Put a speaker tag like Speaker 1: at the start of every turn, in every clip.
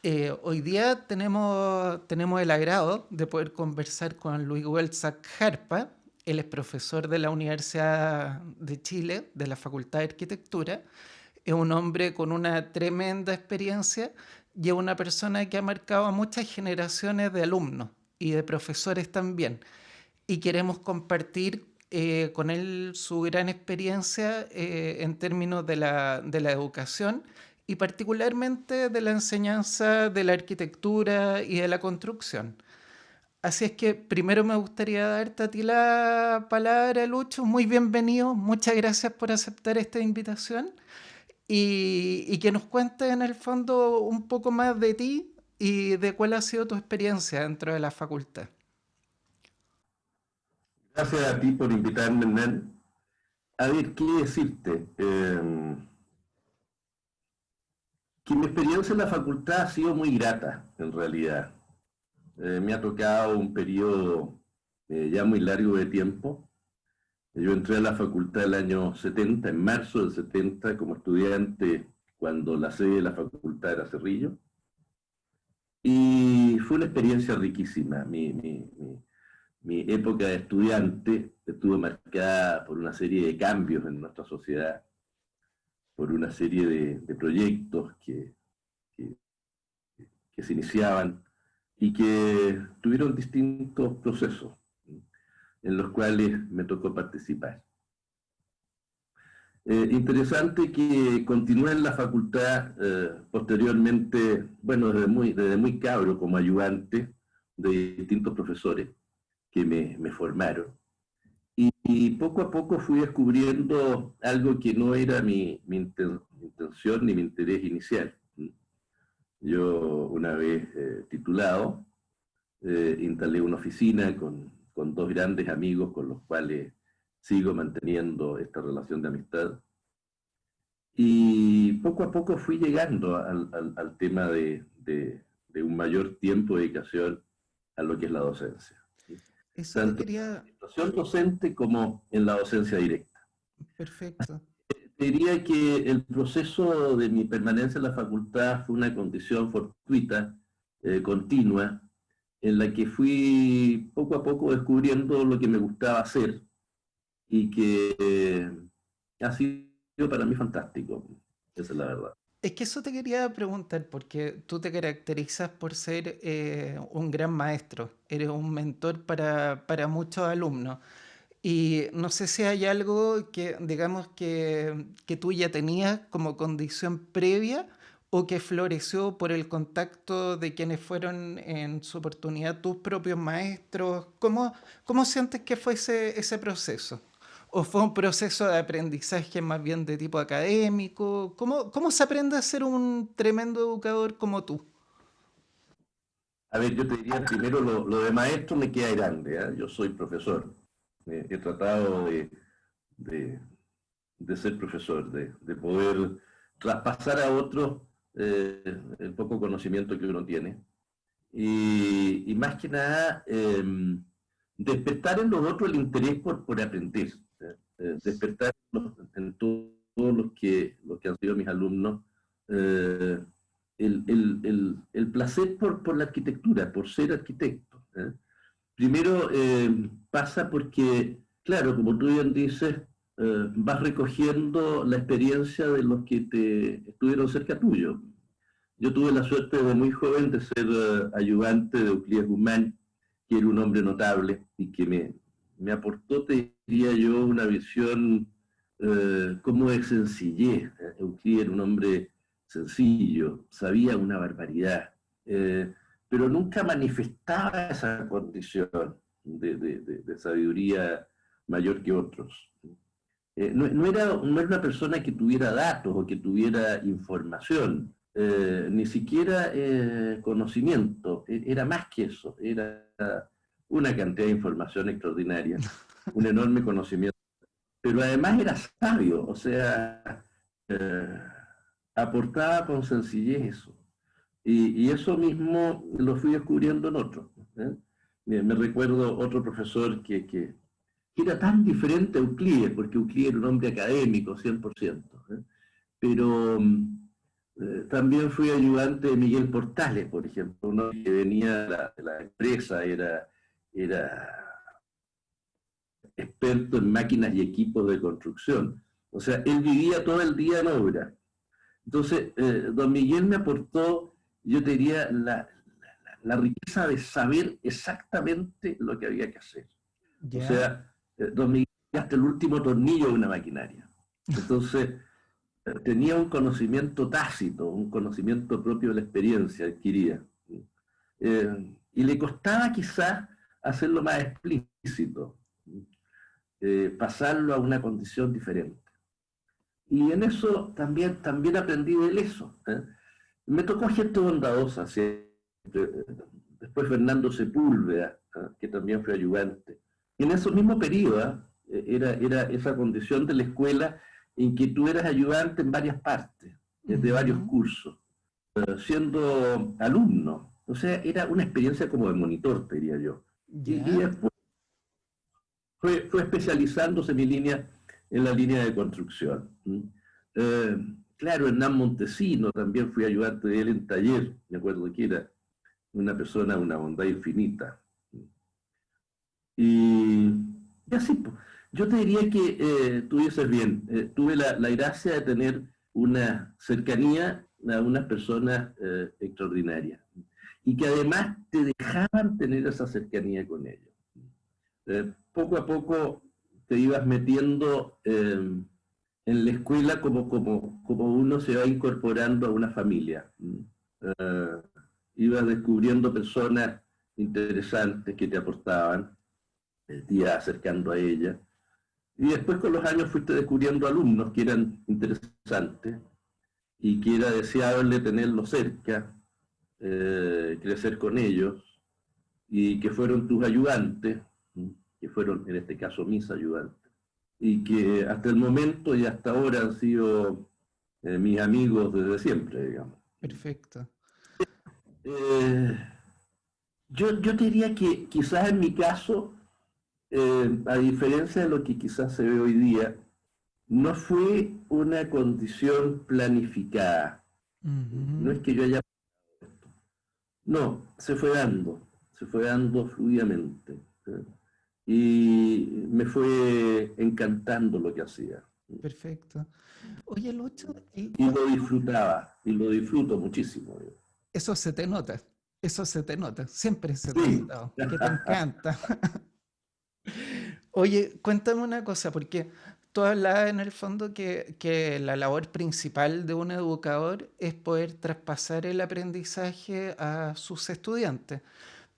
Speaker 1: Hoy día tenemos el agrado de poder conversar con Luis Huelsa Jarpa. Él es profesor de la Universidad de Chile, de la Facultad de Arquitectura. Es un hombre con una tremenda experiencia y es una persona que ha marcado a muchas generaciones de alumnos y de profesores también. Y queremos compartir con él su gran experiencia en términos de la educación y particularmente de la enseñanza de la arquitectura y de la construcción. Así es que primero me gustaría darte a ti la palabra, Lucho. Muy bienvenido, muchas gracias por aceptar esta invitación y que nos cuentes en el fondo un poco más de ti y de cuál ha sido tu experiencia dentro de la facultad.
Speaker 2: Gracias a ti por invitarme, Hernán. A ver, ¿qué decirte? Que mi experiencia en la facultad ha sido muy grata, en realidad. Me ha tocado un periodo ya muy largo de tiempo. Yo entré a la facultad el año 70, en marzo del 70, como estudiante, cuando la sede de la facultad era Cerrillo. Y fue una experiencia riquísima. Mi época de estudiante estuvo marcada por una serie de cambios en nuestra sociedad, por una serie de proyectos que, que se iniciaban y que tuvieron distintos procesos en los cuales me tocó participar. Interesante que continué en la facultad posteriormente, bueno, desde muy cabro como ayudante de distintos profesores que me formaron. Y poco a poco fui descubriendo algo que no era mi intención ni mi interés inicial. Yo, una vez titulado, instalé una oficina con dos grandes amigos con los cuales sigo manteniendo esta relación de amistad. Y poco a poco fui llegando al tema de un mayor tiempo de dedicación a lo que es la docencia,
Speaker 1: Eso te
Speaker 2: tanto en la
Speaker 1: quería...
Speaker 2: administración docente como en la docencia directa.
Speaker 1: Perfecto.
Speaker 2: Diría que el proceso de mi permanencia en la facultad fue una condición fortuita, continua, en la que fui poco a poco descubriendo lo que me gustaba hacer y que ha sido para mí fantástico. Esa es la verdad.
Speaker 1: Es que eso te quería preguntar, porque tú te caracterizas por ser un gran maestro, eres un mentor para muchos alumnos. Y no sé si hay algo que, digamos, que tú ya tenías como condición previa o que floreció por el contacto de quienes fueron en su oportunidad tus propios maestros. ¿Cómo sientes que fue ese proceso? ¿O fue un proceso de aprendizaje más bien de tipo académico? ¿Cómo se aprende a ser un tremendo educador como tú?
Speaker 2: A ver, yo te diría primero lo de maestro me queda grande, ¿eh? Yo soy profesor. He tratado de, de ser profesor, de poder traspasar a otros el poco conocimiento que uno tiene. Y más que nada, despertar en los otros el interés por aprender. Despertar en todos los que han sido mis alumnos eh, el placer por la arquitectura, por ser arquitecto. Primero pasa porque, claro, como tú bien dices, vas recogiendo la experiencia de los que te estuvieron cerca tuyo. Yo tuve la suerte de muy joven de ser ayudante de Euclides Guzmán, que era un hombre notable y que me aportó, te diría yo, una visión como de sencillez. Euclides era un hombre sencillo, sabía una barbaridad, eh, pero nunca manifestaba esa condición de sabiduría mayor que otros. No era una persona que tuviera datos o que tuviera información, ni siquiera conocimiento, era más que eso, era una cantidad de información extraordinaria, un enorme conocimiento, pero además era sabio, o sea, eh, aportaba con sencillez eso. Y eso mismo lo fui descubriendo en otros. ¿Eh? Me recuerdo otro profesor que era tan diferente a Euclides, porque Euclides era un hombre académico, 100%, ¿eh? Pero También fui ayudante de Miguel Portales, por ejemplo, uno que venía de la empresa, era experto en máquinas y equipos de construcción. O sea, él vivía todo el día en obra. Entonces, don Miguel me aportó, yo te diría, la riqueza de saber exactamente lo que había que hacer. O
Speaker 1: ¿Ya?
Speaker 2: sea, don Miguel hasta el último tornillo de una maquinaria. Entonces, tenía un conocimiento tácito, un conocimiento propio de la experiencia adquirida. Y le costaba quizás hacerlo más explícito, pasarlo a una condición diferente. Y en eso también aprendí de él eso. Me tocó gente bondadosa, siempre. Después Fernando Sepúlveda, que también fue ayudante. Y en ese mismo periodo, era esa condición de la escuela en que tú eras ayudante en varias partes, de varios
Speaker 1: Ujú.
Speaker 2: cursos, siendo alumno. O sea, era una experiencia como de monitor, te diría yo. Y
Speaker 1: ¿Ya?
Speaker 2: después fue especializándose mi línea en la línea de construcción. Claro, Hernán Montesino, también fui ayudante de él en taller, me acuerdo que era una persona, una bondad infinita. Y, y así, pues, yo te diría que tú dices bien, tuve la gracia de tener una cercanía a unas personas extraordinarias y que además te dejaban tener esa cercanía con ellos. Poco a poco te ibas metiendo en la escuela como uno se va incorporando a una familia. Eh, Ibas descubriendo personas interesantes que te aportaban, te ibas acercando a ella. Y después con los años fuiste descubriendo alumnos que eran interesantes y que era deseable tenerlos cerca, crecer con ellos y que fueron tus ayudantes, que fueron en este caso mis ayudantes, y que hasta el momento y hasta ahora han sido mis amigos desde siempre, digamos.
Speaker 1: Perfecto.
Speaker 2: Eh, yo te diría que quizás en mi caso, a diferencia de lo que quizás se ve hoy día, no fue una condición planificada. No
Speaker 1: Ujú.
Speaker 2: es que yo haya... No, se fue dando fluidamente. ¿Eh? Y me fue encantando lo que hacía.
Speaker 1: Perfecto. Oye, Lucho, ¿y
Speaker 2: Y lo
Speaker 1: cuánto?
Speaker 2: disfrutaba, y lo disfruto muchísimo.
Speaker 1: Eso se te nota, eso se te nota, siempre se te ha
Speaker 2: Sí.
Speaker 1: notado, que te encanta. Oye, cuéntame una cosa, porque tú hablabas en el fondo que la labor principal de un educador es poder traspasar el aprendizaje a sus estudiantes.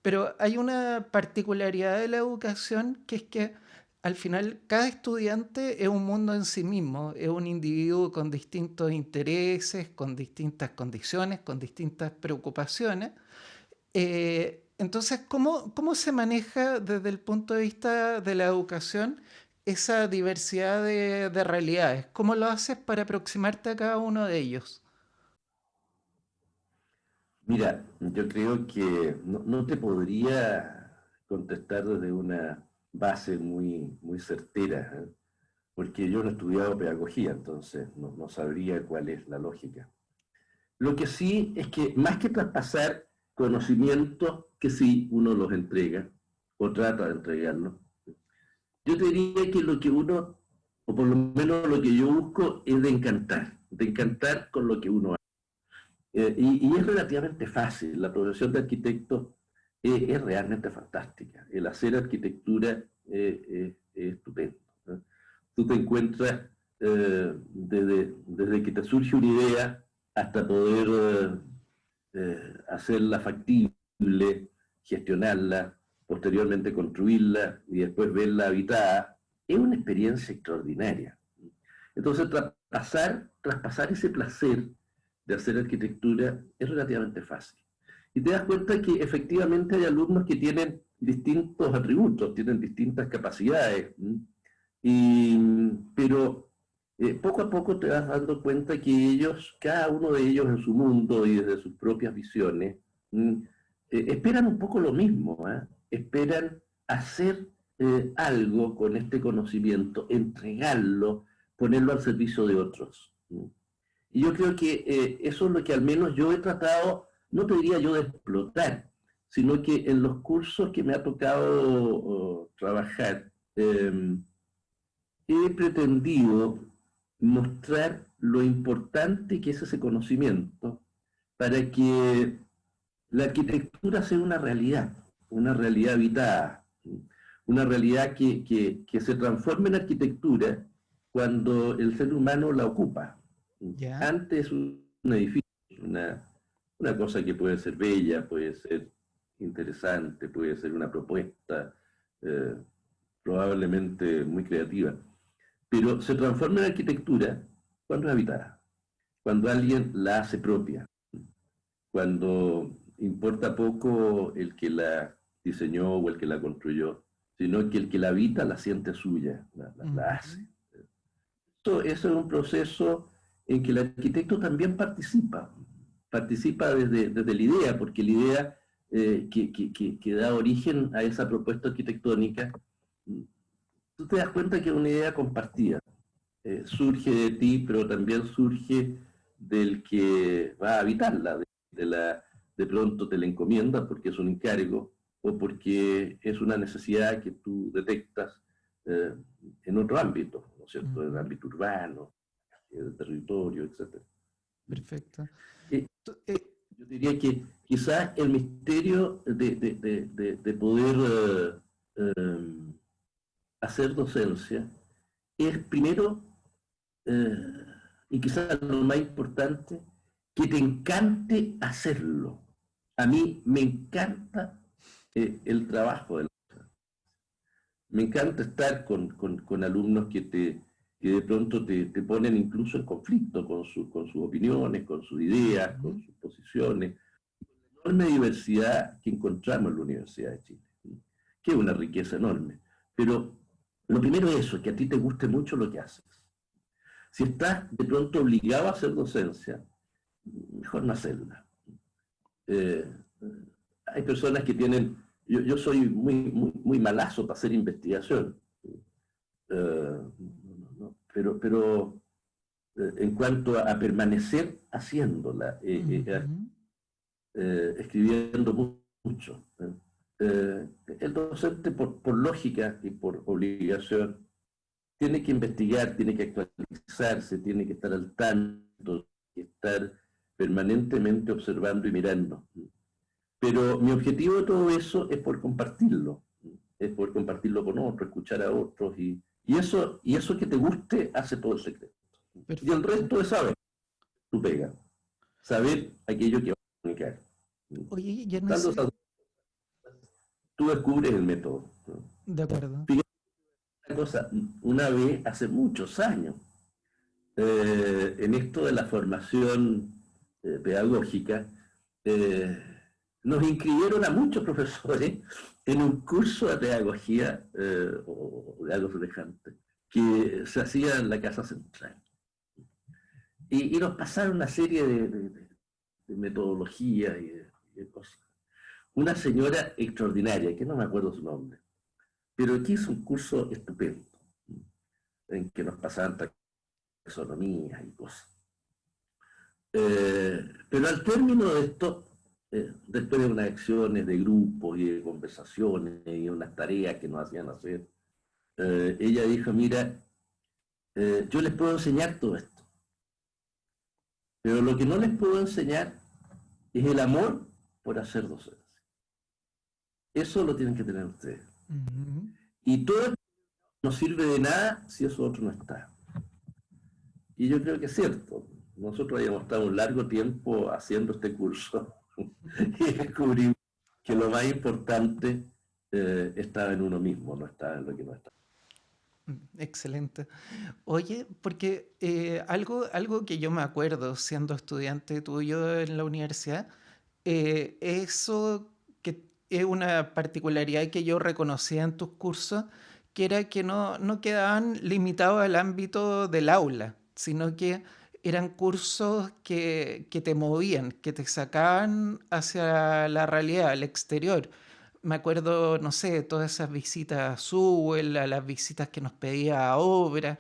Speaker 1: Pero hay una particularidad de la educación que es que al final cada estudiante es un mundo en sí mismo, es un individuo con distintos intereses, con distintas condiciones, con distintas preocupaciones. Entonces, ¿cómo se maneja desde el punto de vista de la educación esa diversidad de realidades? ¿Cómo lo haces para aproximarte a cada uno de ellos?
Speaker 2: Mira, yo creo que no te podría contestar desde una base muy certera, ¿eh? Porque yo no he estudiado pedagogía, entonces no sabría cuál es la lógica. Lo que sí es que más que traspasar conocimientos, que sí uno los entrega o trata de entregarlos, yo te diría que lo que uno, o por lo menos lo que yo busco, es de encantar con lo que uno hace. Y es relativamente fácil, la profesión de arquitecto es realmente fantástica. El hacer arquitectura es estupendo, ¿no? Tú te encuentras desde que te surge una idea hasta poder hacerla factible, gestionarla, posteriormente construirla y después verla habitada, es una experiencia extraordinaria. Entonces, traspasar ese placer de hacer arquitectura es relativamente fácil. Y te das cuenta que efectivamente hay alumnos que tienen distintos atributos, tienen distintas capacidades, pero poco a poco te vas dando cuenta que ellos, cada uno de ellos en su mundo y desde sus propias visiones, esperan un poco lo mismo, ¿eh? Esperan hacer algo con este conocimiento, entregarlo, ponerlo al servicio de otros. Y yo creo que eso es lo que al menos yo he tratado, no te diría yo de explotar, sino que en los cursos que me ha tocado trabajar, he pretendido mostrar lo importante que es ese conocimiento para que la arquitectura sea una realidad habitada, una realidad que se transforme en arquitectura cuando el ser humano la ocupa.
Speaker 1: ¿Ya?
Speaker 2: Antes un edificio, una cosa que puede ser bella, puede ser interesante, puede ser una propuesta eh, probablemente muy creativa, pero se transforma en arquitectura cuando es habitada, cuando alguien la hace propia, cuando importa poco el que la diseñó o el que la construyó, sino que el que la habita la siente suya, la
Speaker 1: Ujú.
Speaker 2: hace. Eso es un proceso en que el arquitecto también participa desde la idea, porque la idea que da origen a esa propuesta arquitectónica, tú te das cuenta que es una idea compartida. Surge de ti, pero también surge del que va a habitarla, de pronto te la encomienda porque es un encargo o porque es una necesidad que tú detectas eh, en otro ámbito, ¿no es cierto? En el
Speaker 1: Ujú.
Speaker 2: ámbito urbano, el territorio, etcétera.
Speaker 1: Perfecto.
Speaker 2: Eh,
Speaker 1: Tú-
Speaker 2: yo diría que quizás el misterio de poder hacer docencia es primero, eh, y quizás lo más importante, que te encante hacerlo. A mí me encanta el trabajo de me encanta estar con alumnos que de pronto te ponen incluso en conflicto con sus opiniones, con sus ideas, con
Speaker 1: Ujú.
Speaker 2: sus posiciones. La enorme diversidad que encontramos en la Universidad de Chile, que es una riqueza enorme. Pero lo primero es eso, que a ti te guste mucho lo que haces. Si estás de pronto obligado a hacer docencia, mejor no hacerla. Eh, hay personas que tienen, yo soy muy malazo para hacer investigación, pero en cuanto a permanecer haciéndola,
Speaker 1: Ujú.
Speaker 2: escribiendo mucho. El docente, por lógica y por obligación, tiene que investigar, tiene que actualizarse, tiene que estar al tanto, tiene que estar permanentemente observando y mirando. Pero mi objetivo de todo eso es poder compartirlo con otros, escuchar a otros, y eso que te guste hace todo el secreto. Y el
Speaker 1: Perfecto.
Speaker 2: resto es saber, tu pega, saber aquello que va a comunicar.
Speaker 1: Oye, ya en
Speaker 2: Juntando esas
Speaker 1: ese...
Speaker 2: dos, tú descubres el método.
Speaker 1: De acuerdo.
Speaker 2: Fíjate una cosa, una vez, hace muchos años, en esto de la formación pedagógica, eh, nos inscribieron a muchos profesores en un curso de pedagogía o de algo semejante que se hacía en la Casa Central. Y nos pasaron una serie de metodologías y de cosas. Una señora extraordinaria, que no me acuerdo su nombre, pero que hizo un curso estupendo, en que nos pasaban taxonomías y cosas. Pero al término de esto, después de unas acciones de grupo y de conversaciones y unas tareas que nos hacían hacer, ella dijo, mira, yo les puedo enseñar todo esto, pero lo que no les puedo enseñar es el amor por hacer docencia. Eso lo tienen que tener ustedes.
Speaker 1: Ujú.
Speaker 2: Y todo esto no sirve de nada si eso otro no está. Y yo creo que es cierto. Nosotros habíamos estado un largo tiempo haciendo este curso y descubrimos que lo más importante estaba en uno mismo, no estaba en lo que no está.
Speaker 1: Excelente. Oye, porque algo que yo me acuerdo siendo estudiante tuyo en la universidad, eso que es una particularidad que yo reconocía en tus cursos, que era que no quedaban limitados al ámbito del aula, sino que eran cursos que te movían, que te sacaban hacia la realidad, al exterior. Me acuerdo, no sé, todas esas visitas a Sewell, a las visitas que nos pedía a obra,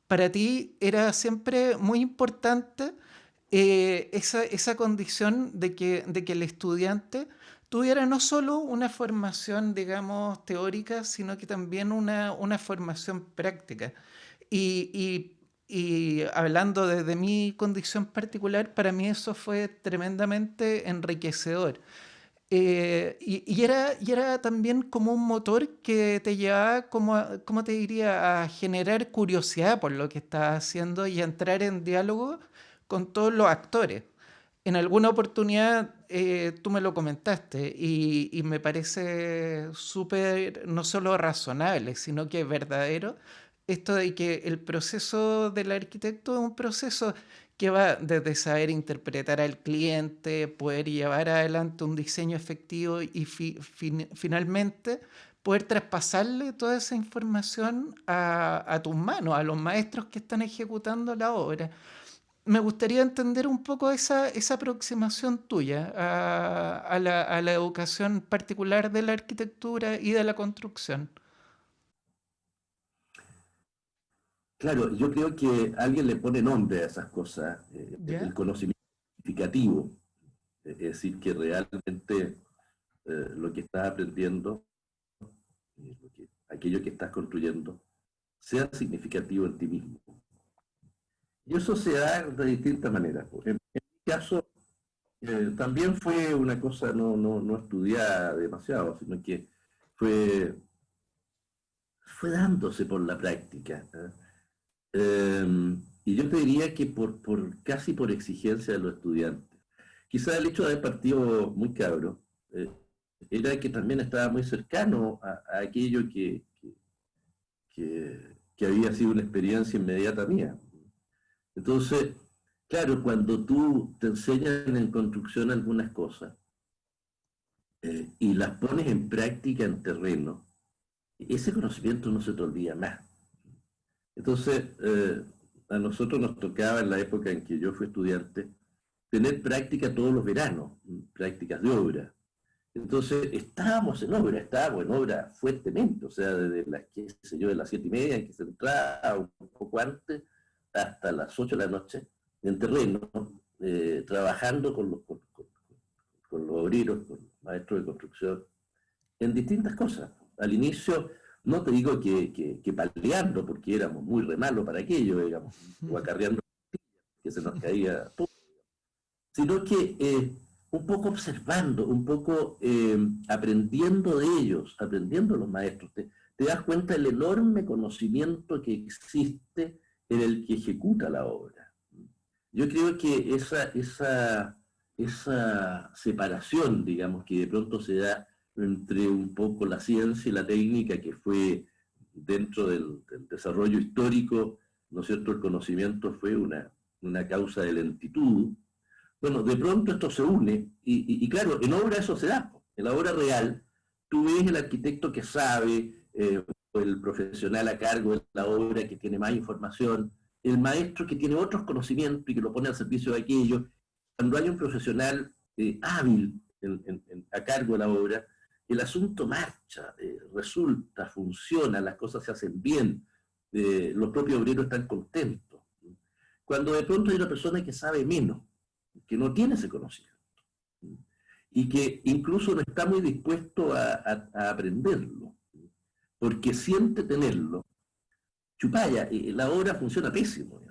Speaker 1: para ti era siempre muy importante esa condición de que el estudiante tuviera no solo una formación, digamos, teórica, sino que también una formación práctica. Y, y hablando de mi condición particular, para mí eso fue tremendamente enriquecedor. Y era también como un motor que te llevaba, como, como te diría, a generar curiosidad por lo que estabas haciendo y a entrar en diálogo con todos los actores. En alguna oportunidad tú me lo comentaste y me parece súper, no solo razonable, sino que verdadero, esto de que el proceso del arquitecto es un proceso que va desde saber interpretar al cliente, poder llevar adelante un diseño efectivo y finalmente poder traspasarle toda esa información a tus manos, a los maestros que están ejecutando la obra. Me gustaría entender un poco esa aproximación tuya a la educación particular de la arquitectura y de la construcción.
Speaker 2: Claro, yo creo que alguien le pone nombre a esas cosas, el
Speaker 1: ¿Ya?
Speaker 2: conocimiento significativo, es decir, que realmente lo que estás aprendiendo, aquello que estás construyendo, sea significativo en ti mismo. Y eso se da de distintas maneras. En mi caso, también fue una cosa no estudiada demasiado, sino que fue, fue dándose por la práctica. Y yo te diría que casi por exigencia de los estudiantes. Quizá el hecho de haber partido muy cabro era que también estaba muy cercano a aquello que había sido una experiencia inmediata mía. Entonces, claro, cuando tú te enseñan en construcción algunas cosas y las pones en práctica en terreno, ese conocimiento no se te olvida más. Entonces, a nosotros nos tocaba en la época en que yo fui estudiante tener práctica todos los veranos, prácticas de obra. Entonces, estábamos en obra fuertemente, o sea, desde las, qué sé yo, de las 7:30 en que se entraba, un poco antes, hasta las 8 de la noche, en terreno, trabajando con los obreros, con los maestros de construcción, en distintas cosas. Al inicio, no te digo que paleando, porque éramos muy re malos para aquello, digamos, o acarreando que se nos caía todo, sino que un poco observando, un poco aprendiendo de ellos, aprendiendo de los maestros, te das cuenta del enorme conocimiento que existe en el que ejecuta la obra. Yo creo que esa separación, digamos, que de pronto se da entre un poco la ciencia y la técnica, que fue dentro del desarrollo histórico, ¿no es cierto? El conocimiento fue una causa de lentitud. Bueno, de pronto esto se une y claro, en obra eso se da. En la obra real, tú ves el arquitecto que sabe, o el profesional a cargo de la obra que tiene más información, el maestro que tiene otros conocimientos y que lo pone al servicio de aquello. Cuando hay un profesional hábil a cargo de la obra, el asunto marcha, resulta, funciona, las cosas se hacen bien, los propios obreros están contentos. Cuando de pronto hay una persona que sabe menos, que no tiene ese conocimiento y que incluso no está muy dispuesto a aprenderlo, porque siente tenerlo, chupaya, la obra funciona pésimo.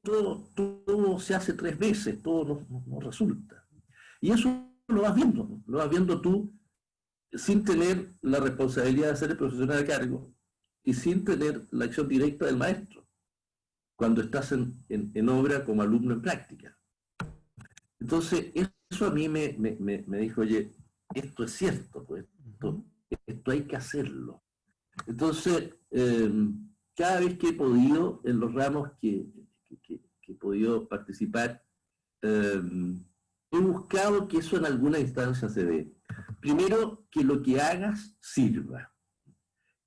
Speaker 2: Todo se hace 3 veces, todo no resulta. Y eso lo vas viendo tú sin tener la responsabilidad de ser el profesional a cargo y sin tener la acción directa del maestro, cuando estás en obra como alumno en práctica. Entonces, eso a mí me dijo, oye, esto es cierto, pues, esto hay que hacerlo. Entonces, cada vez que he podido, en los ramos que he podido participar, he buscado que eso en alguna instancia se dé. Primero, que lo que hagas sirva,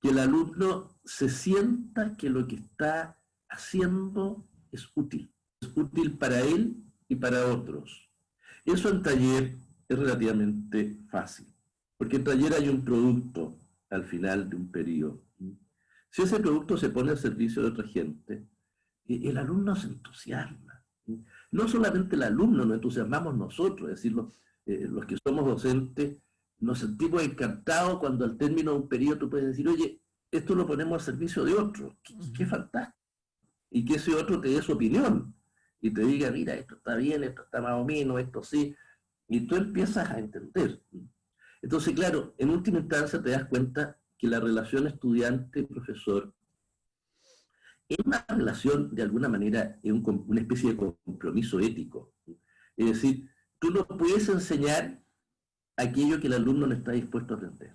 Speaker 2: que el alumno se sienta que lo que está haciendo es útil para él y para otros. Eso en taller es relativamente fácil, porque en taller hay un producto al final de un periodo. Si ese producto se pone al servicio de otra gente, el alumno se entusiasma. No solamente el alumno, nos entusiasmamos nosotros, es decir, los que somos docentes, nos sentimos encantados cuando al término de un periodo tú puedes decir, oye, esto lo ponemos al servicio de otro. Qué fantástico. Y que ese otro te dé su opinión y te diga, mira, esto está bien, esto está más o menos, esto sí. Y tú empiezas a entender. Entonces, claro, en última instancia te das cuenta que la relación estudiante-profesor es una relación, de alguna manera, es una especie de compromiso ético. Es decir, tú no puedes enseñar aquello que el alumno no está dispuesto a aprender.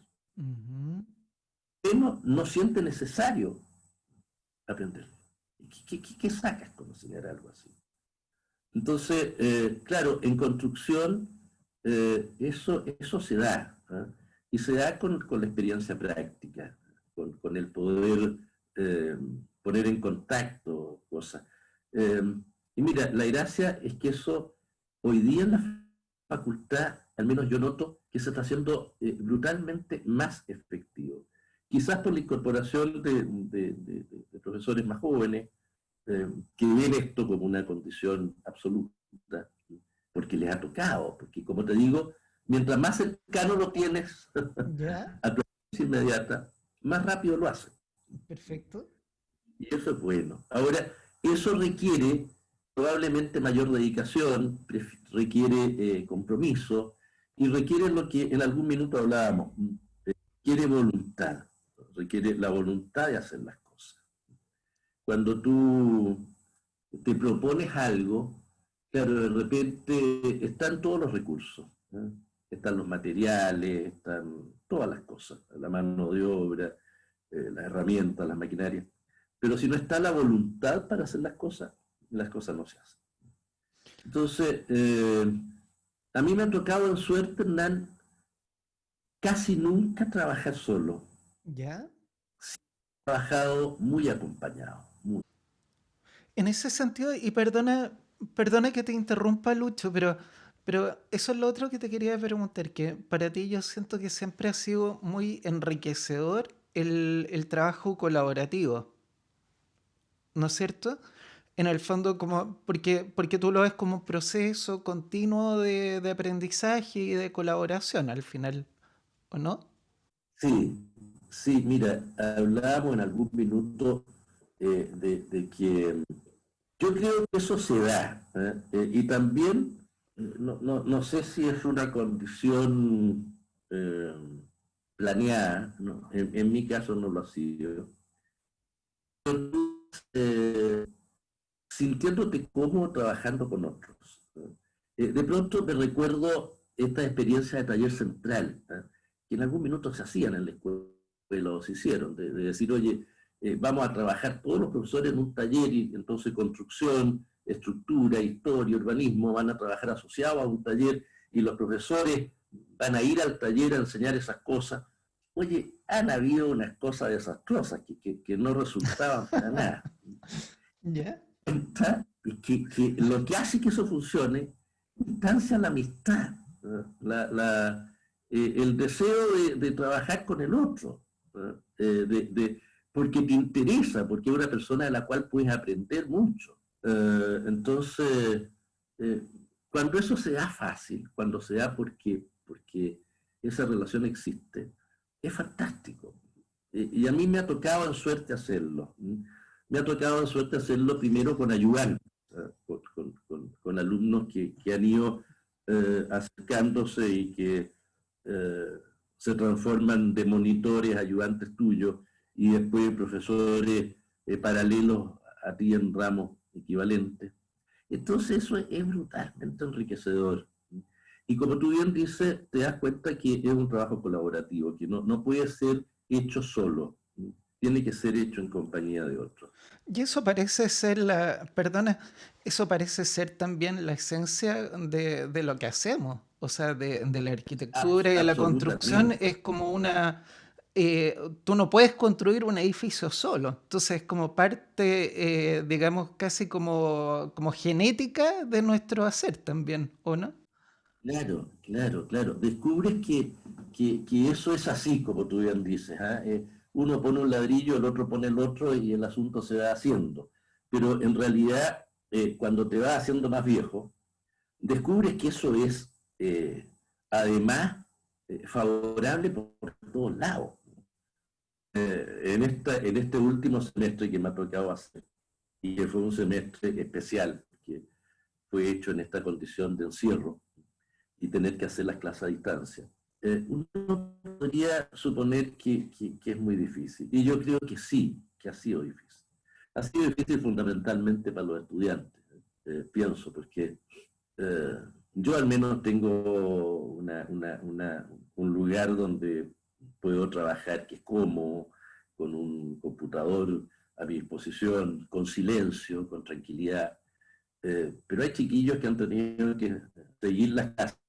Speaker 2: No siente necesario aprender. ¿Qué sacas con enseñar algo así? Entonces, claro, en construcción eso se da, ¿eh? Y se da con la experiencia práctica, con el poder poner en contacto cosas. Y mira, la gracia es que eso hoy día en la facultad, al menos yo noto, que se está haciendo brutalmente más efectivo. Quizás por la incorporación de profesores más jóvenes, que ven esto como una condición absoluta, porque les ha tocado, porque como te digo, mientras más cercano lo tienes
Speaker 1: ¿Ya?
Speaker 2: a tu experiencia inmediata, más rápido lo haces.
Speaker 1: Perfecto.
Speaker 2: Y eso es bueno. Ahora, eso requiere probablemente mayor dedicación, requiere compromiso y requiere lo que en algún minuto hablábamos, requiere voluntad, requiere la voluntad de hacer las cosas. Cuando tú te propones algo, claro, de repente están todos los recursos, ¿eh? Están los materiales, están todas las cosas, la mano de obra, las herramientas, las maquinarias, pero si no está la voluntad para hacer las cosas no se hacen. Entonces, a mí me ha tocado en suerte, Hernán, casi nunca trabajar solo.
Speaker 1: ¿Ya?
Speaker 2: He trabajado muy acompañado. Muy.
Speaker 1: En ese sentido, y perdona que te interrumpa, Lucho, pero eso es lo otro que te quería preguntar, que para ti yo siento que siempre ha sido muy enriquecedor el trabajo colaborativo, ¿no es cierto? En el fondo, porque tú lo ves como un proceso continuo de aprendizaje y de colaboración al final, ¿o no?
Speaker 2: Sí, sí, mira, hablábamos en algún minuto de que yo creo que eso se da, ¿eh? Y también, no sé si es una condición eh, planeada, ¿no? En mi caso no lo ha sido, eh, sintiéndote cómodo trabajando con otros, ¿no? De pronto me recuerdo esta experiencia de taller central, ¿eh? Que en algún minuto se hacían en la escuela, o se hicieron, de decir, oye, vamos a trabajar todos los profesores en un taller, y entonces construcción, estructura, historia, urbanismo, van a trabajar asociados a un taller, y los profesores van a ir al taller a enseñar esas cosas. Oye, han habido unas cosas desastrosas que no resultaban para nada.
Speaker 1: ¿Ya?
Speaker 2: Que lo que hace que eso funcione, instancia la amistad, el deseo de trabajar con el otro, porque te interesa, porque es una persona de la cual puedes aprender mucho. Entonces, eh, cuando eso se da fácil, cuando se da porque esa relación existe, es fantástico. Y a mí me ha tocado en suerte hacerlo. Me ha tocado en suerte hacerlo primero con ayudantes, con alumnos que han ido acercándose y que eh, se transforman de monitores, ayudantes tuyos, y después profesores paralelos a ti en ramos equivalentes. Entonces eso es brutalmente enriquecedor. Y como tú bien dices, te das cuenta que es un trabajo colaborativo, que no puede ser hecho solo, tiene que ser hecho en compañía de otros.
Speaker 1: Y eso parece ser eso parece ser también la esencia de lo que hacemos. O sea, de la arquitectura y de la construcción
Speaker 2: Absolutamente.
Speaker 1: es como tú no puedes construir un edificio solo. Entonces es como parte, digamos, casi como genética de nuestro hacer también, ¿o no?
Speaker 2: Claro, claro, claro. Descubres que eso es así, como tú bien dices, ¿ah? uno pone un ladrillo, el otro pone el otro y el asunto se va haciendo. Pero en realidad, cuando te vas haciendo más viejo, descubres que eso es, además, favorable por todos lados. En este último semestre que me ha tocado hacer, y que fue un semestre especial, que fue hecho en esta condición de encierro y tener que hacer las clases a distancia, uno podría suponer que es muy difícil. Y yo creo que sí, que ha sido difícil. Ha sido difícil fundamentalmente para los estudiantes, pienso, porque yo al menos tengo un lugar donde puedo trabajar que es cómodo, con un computador a mi disposición, con silencio, con tranquilidad. Pero hay chiquillos que han tenido que seguir las clases,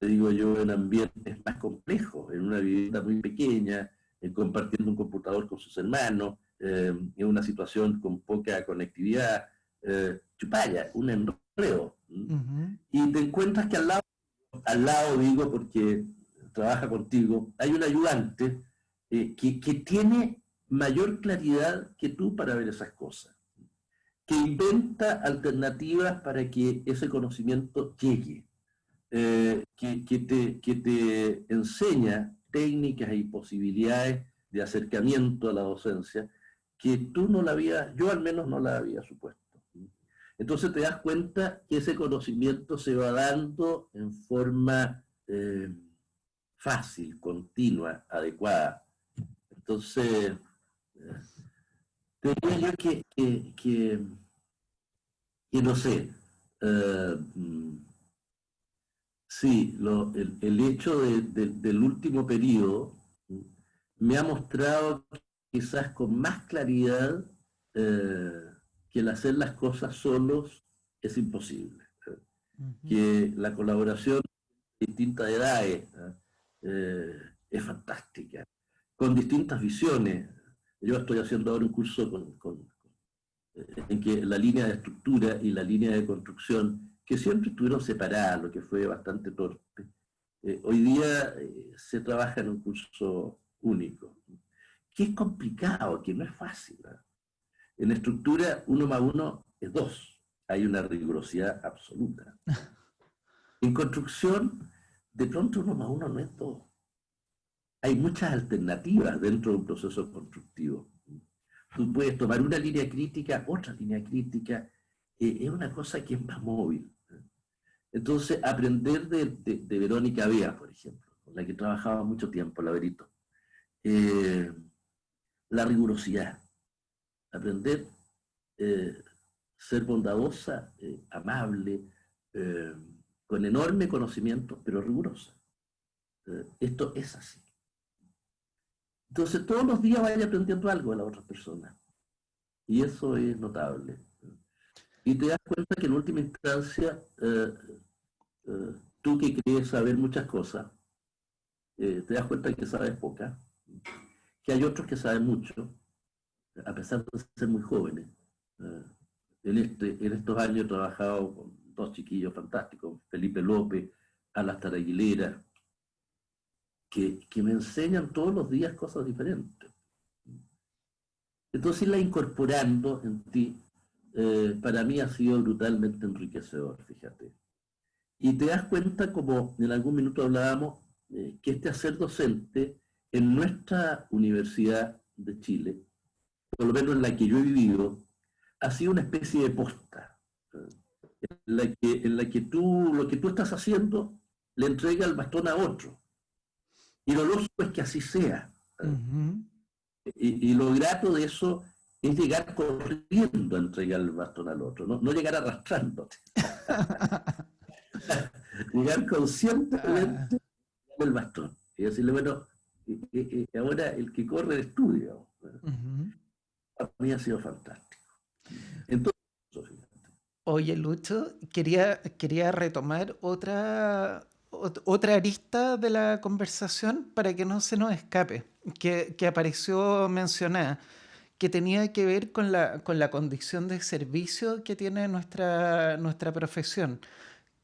Speaker 2: digo yo, en ambientes más complejos, en una vivienda muy pequeña, compartiendo un computador con sus hermanos, en una situación con poca conectividad, chupalla, un enredo. Y te encuentras que al lado digo, porque trabaja contigo, hay un ayudante que tiene mayor claridad que tú para ver esas cosas, que inventa alternativas para que ese conocimiento llegue, que te enseña técnicas y posibilidades de acercamiento a la docencia que tú no la habías, yo al menos no la había supuesto. Entonces te das cuenta que ese conocimiento se va dando en forma fácil, continua, adecuada. Entonces, te diría yo que no sé, sí, el hecho del último periodo me ha mostrado quizás con más claridad que el hacer las cosas solos es imposible. Que la colaboración de distintas edades es fantástica, con distintas visiones. Yo estoy haciendo ahora un curso en que la línea de estructura y la línea de construcción, que siempre estuvieron separadas, lo que fue bastante torpe, hoy día se trabaja en un curso único, que es complicado, que no es fácil. En estructura, 1 más 1 es 2. Hay una rigurosidad absoluta. En construcción, de pronto 1 más 1 no es 2. Hay muchas alternativas dentro de un proceso constructivo. Tú puedes tomar una línea crítica, otra línea crítica, es una cosa que es más móvil. Entonces, aprender de Verónica Bea, por ejemplo, con la que trabajaba mucho tiempo, la Verito, la rigurosidad, aprender ser bondadosa, amable, con enorme conocimiento, pero rigurosa. Esto es así. Entonces, todos los días vaya aprendiendo algo de la otra persona. Y eso es notable. Y te das cuenta que en última instancia, tú que crees saber muchas cosas, te das cuenta que sabes pocas, que hay otros que saben mucho, a pesar de ser muy jóvenes. En estos años he trabajado con 2 chiquillos fantásticos, Felipe López, Alastar Aguilera, que me enseñan todos los días cosas diferentes. Entonces, irla incorporando en ti, para mí ha sido brutalmente enriquecedor, fíjate. Y te das cuenta, como en algún minuto hablábamos, que este hacer docente en nuestra Universidad de Chile, por lo menos en la que yo he vivido, ha sido una especie de posta, en la que tú, lo que tú estás haciendo, le entrega el bastón a otro. Y lo lógico es que así sea. Y lo grato de eso es llegar corriendo a entregar el bastón al otro, no llegar arrastrándote. Llegar conscientemente el bastón. Y decirle, bueno, ahora el que corre el estudio. Para mí ha sido fantástico. Entonces,
Speaker 1: Oye, Lucho, quería retomar otra arista de la conversación para que no se nos escape, que apareció mencionada, que tenía que ver con la condición de servicio que tiene nuestra profesión.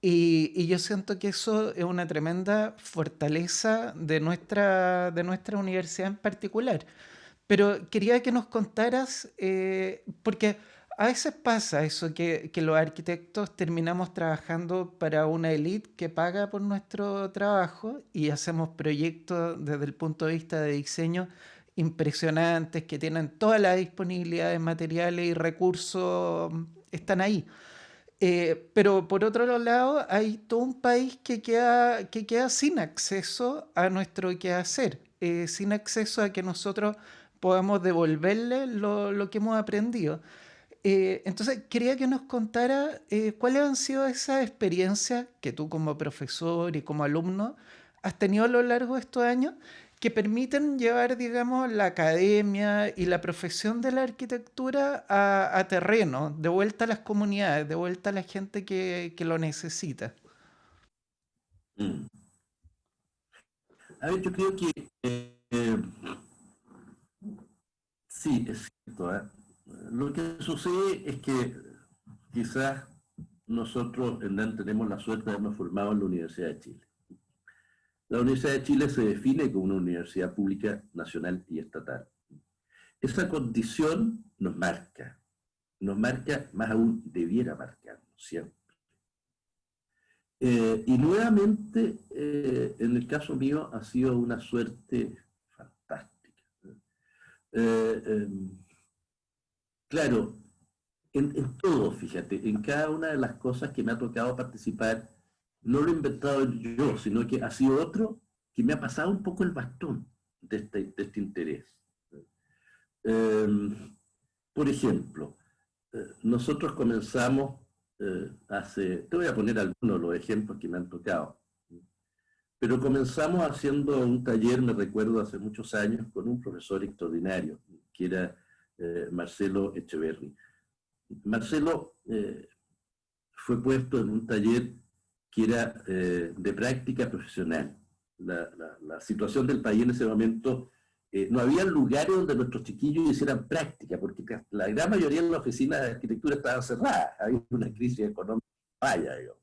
Speaker 1: Y yo siento que eso es una tremenda fortaleza de nuestra universidad en particular, Pero quería que nos contaras, porque a veces pasa eso, que los arquitectos terminamos trabajando para una élite que paga por nuestro trabajo y hacemos proyectos desde el punto de vista de diseño impresionantes, que tienen toda la disponibilidad de materiales y recursos, están ahí. Pero por otro lado, hay todo un país que queda sin acceso a nuestro quehacer, sin acceso a que nosotros podamos devolverle lo que hemos aprendido. Entonces, quería que nos contara cuáles han sido esas experiencias que tú como profesor y como alumno has tenido a lo largo de estos años que permiten llevar, digamos, la academia y la profesión de la arquitectura a terreno, de vuelta a las comunidades, de vuelta a la gente que lo necesita.
Speaker 2: Mm. A ver, yo creo que eh, sí, es cierto, ¿eh? Lo que sucede es que quizás nosotros en DAN tenemos la suerte de habernos formado en la Universidad de Chile. La Universidad de Chile se define como una universidad pública, nacional y estatal. Esa condición nos marca, más aún debiera marcarnos siempre. Y nuevamente, en el caso mío, ha sido una suerte fantástica. Eh, eh, claro, en todo, fíjate, en cada una de las cosas que me ha tocado participar, no lo he inventado yo, sino que ha sido otro que me ha pasado un poco el bastón de este interés. Eh, por ejemplo, nosotros comenzamos te voy a poner algunos de los ejemplos que me han tocado, pero comenzamos haciendo un taller, me recuerdo, hace muchos años, con un profesor extraordinario, que era Marcelo Echeverri. Marcelo fue puesto en un taller que era de práctica profesional. La situación del país en ese momento, no había lugares donde nuestros chiquillos hicieran práctica, porque la gran mayoría de las oficinas de arquitectura estaban cerradas, había una crisis económica vaya, digamos.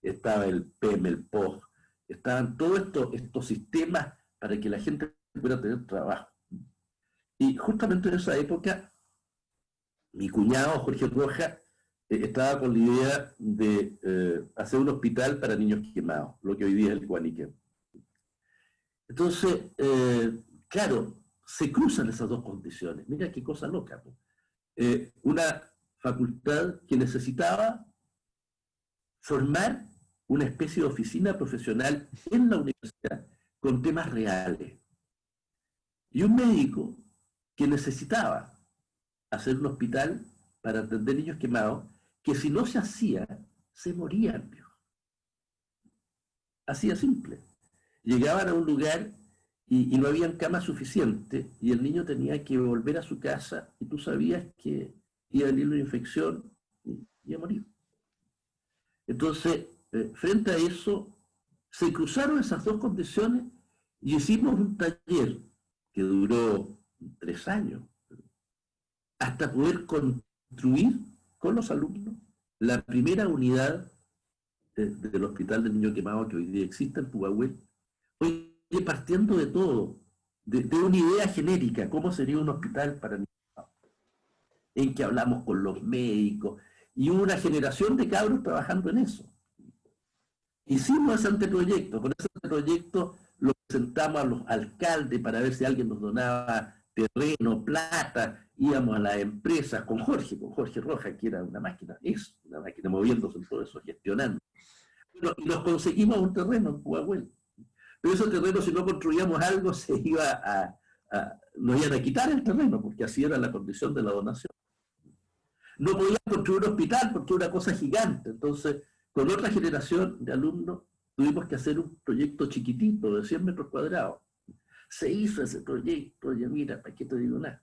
Speaker 2: Estaba el PEM, el POG, estaban todos estos sistemas para que la gente pudiera tener trabajo. Y justamente en esa época, mi cuñado Jorge Roja estaba con la idea de hacer un hospital para niños quemados, lo que hoy día es el Guaniquén. Entonces, claro, se cruzan esas dos condiciones. Mira qué cosa loca, ¿no? Una facultad que necesitaba formar una especie de oficina profesional en la universidad con temas reales. Y un médico que necesitaba hacer un hospital para atender niños quemados, que si no se hacía, se morían. Así de simple. Llegaban a un lugar y no habían camas suficientes y el niño tenía que volver a su casa y tú sabías que iba a venir una infección y iba a morir. Entonces, frente a eso, se cruzaron esas dos condiciones y hicimos un taller que duró 3 años, hasta poder construir con los alumnos la primera unidad del Hospital del Niño Quemado que hoy día existe en Pudahuel. Oye, partiendo de todo, de una idea genérica, ¿cómo sería un hospital para niños quemados? En que hablamos con los médicos y hubo una generación de cabros trabajando en eso. Hicimos ese anteproyecto, con ese anteproyecto lo presentamos a los alcaldes para ver si alguien nos donaba terreno, plata, íbamos a las empresas con Jorge Roja, que era una máquina, es una máquina moviéndose en todo eso, gestionando. Bueno, y nos conseguimos un terreno en Pudahuel. Pero ese terreno, si no construíamos algo, nos iban a quitar el terreno, porque así era la condición de la donación. No podíamos construir un hospital porque era una cosa gigante. Entonces, con otra generación de alumnos, tuvimos que hacer un proyecto chiquitito de 100 metros cuadrados. Se hizo ese proyecto, y mira, ¿para qué te digo nada?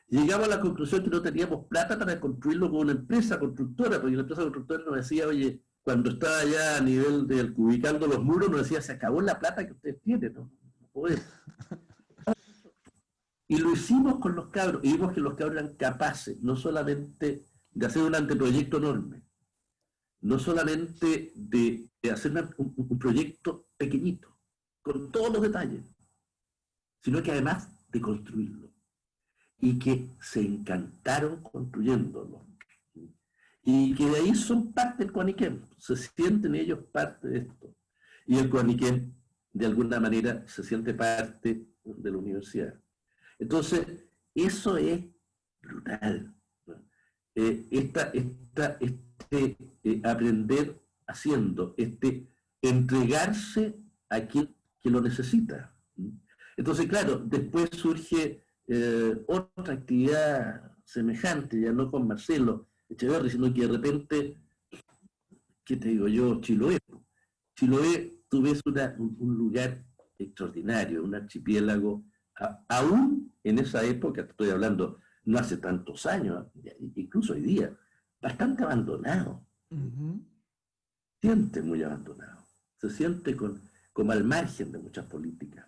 Speaker 2: Llegamos a la conclusión que no teníamos plata para construirlo con una empresa constructora, porque la empresa constructora nos decía, oye, cuando estaba ya a nivel de ubicando los muros, nos decía, se acabó la plata que ustedes tienen, no podemos. Y lo hicimos con los cabros, y vimos que los cabros eran capaces, no solamente de hacer un anteproyecto enorme, no solamente de hacer un proyecto pequeñito, con todos los detalles, sino que además de construirlo. y que se encantaron construyéndolo. Y que de ahí son parte del Coaniquem, se sienten ellos parte de esto. Y el Coaniquem, de alguna manera, se siente parte de la universidad. Entonces, eso es brutal. Aprender haciendo, entregarse a quien que lo necesita. Entonces, claro, después surge otra actividad semejante, ya no con Marcelo Echeverri, sino que de repente, ¿qué te digo yo? Chiloé. Chiloé, tú ves un lugar extraordinario, un archipiélago, aún en esa época, te estoy hablando, no hace tantos años, incluso hoy día, bastante abandonado. Se siente muy abandonado. Se siente como al margen de muchas políticas.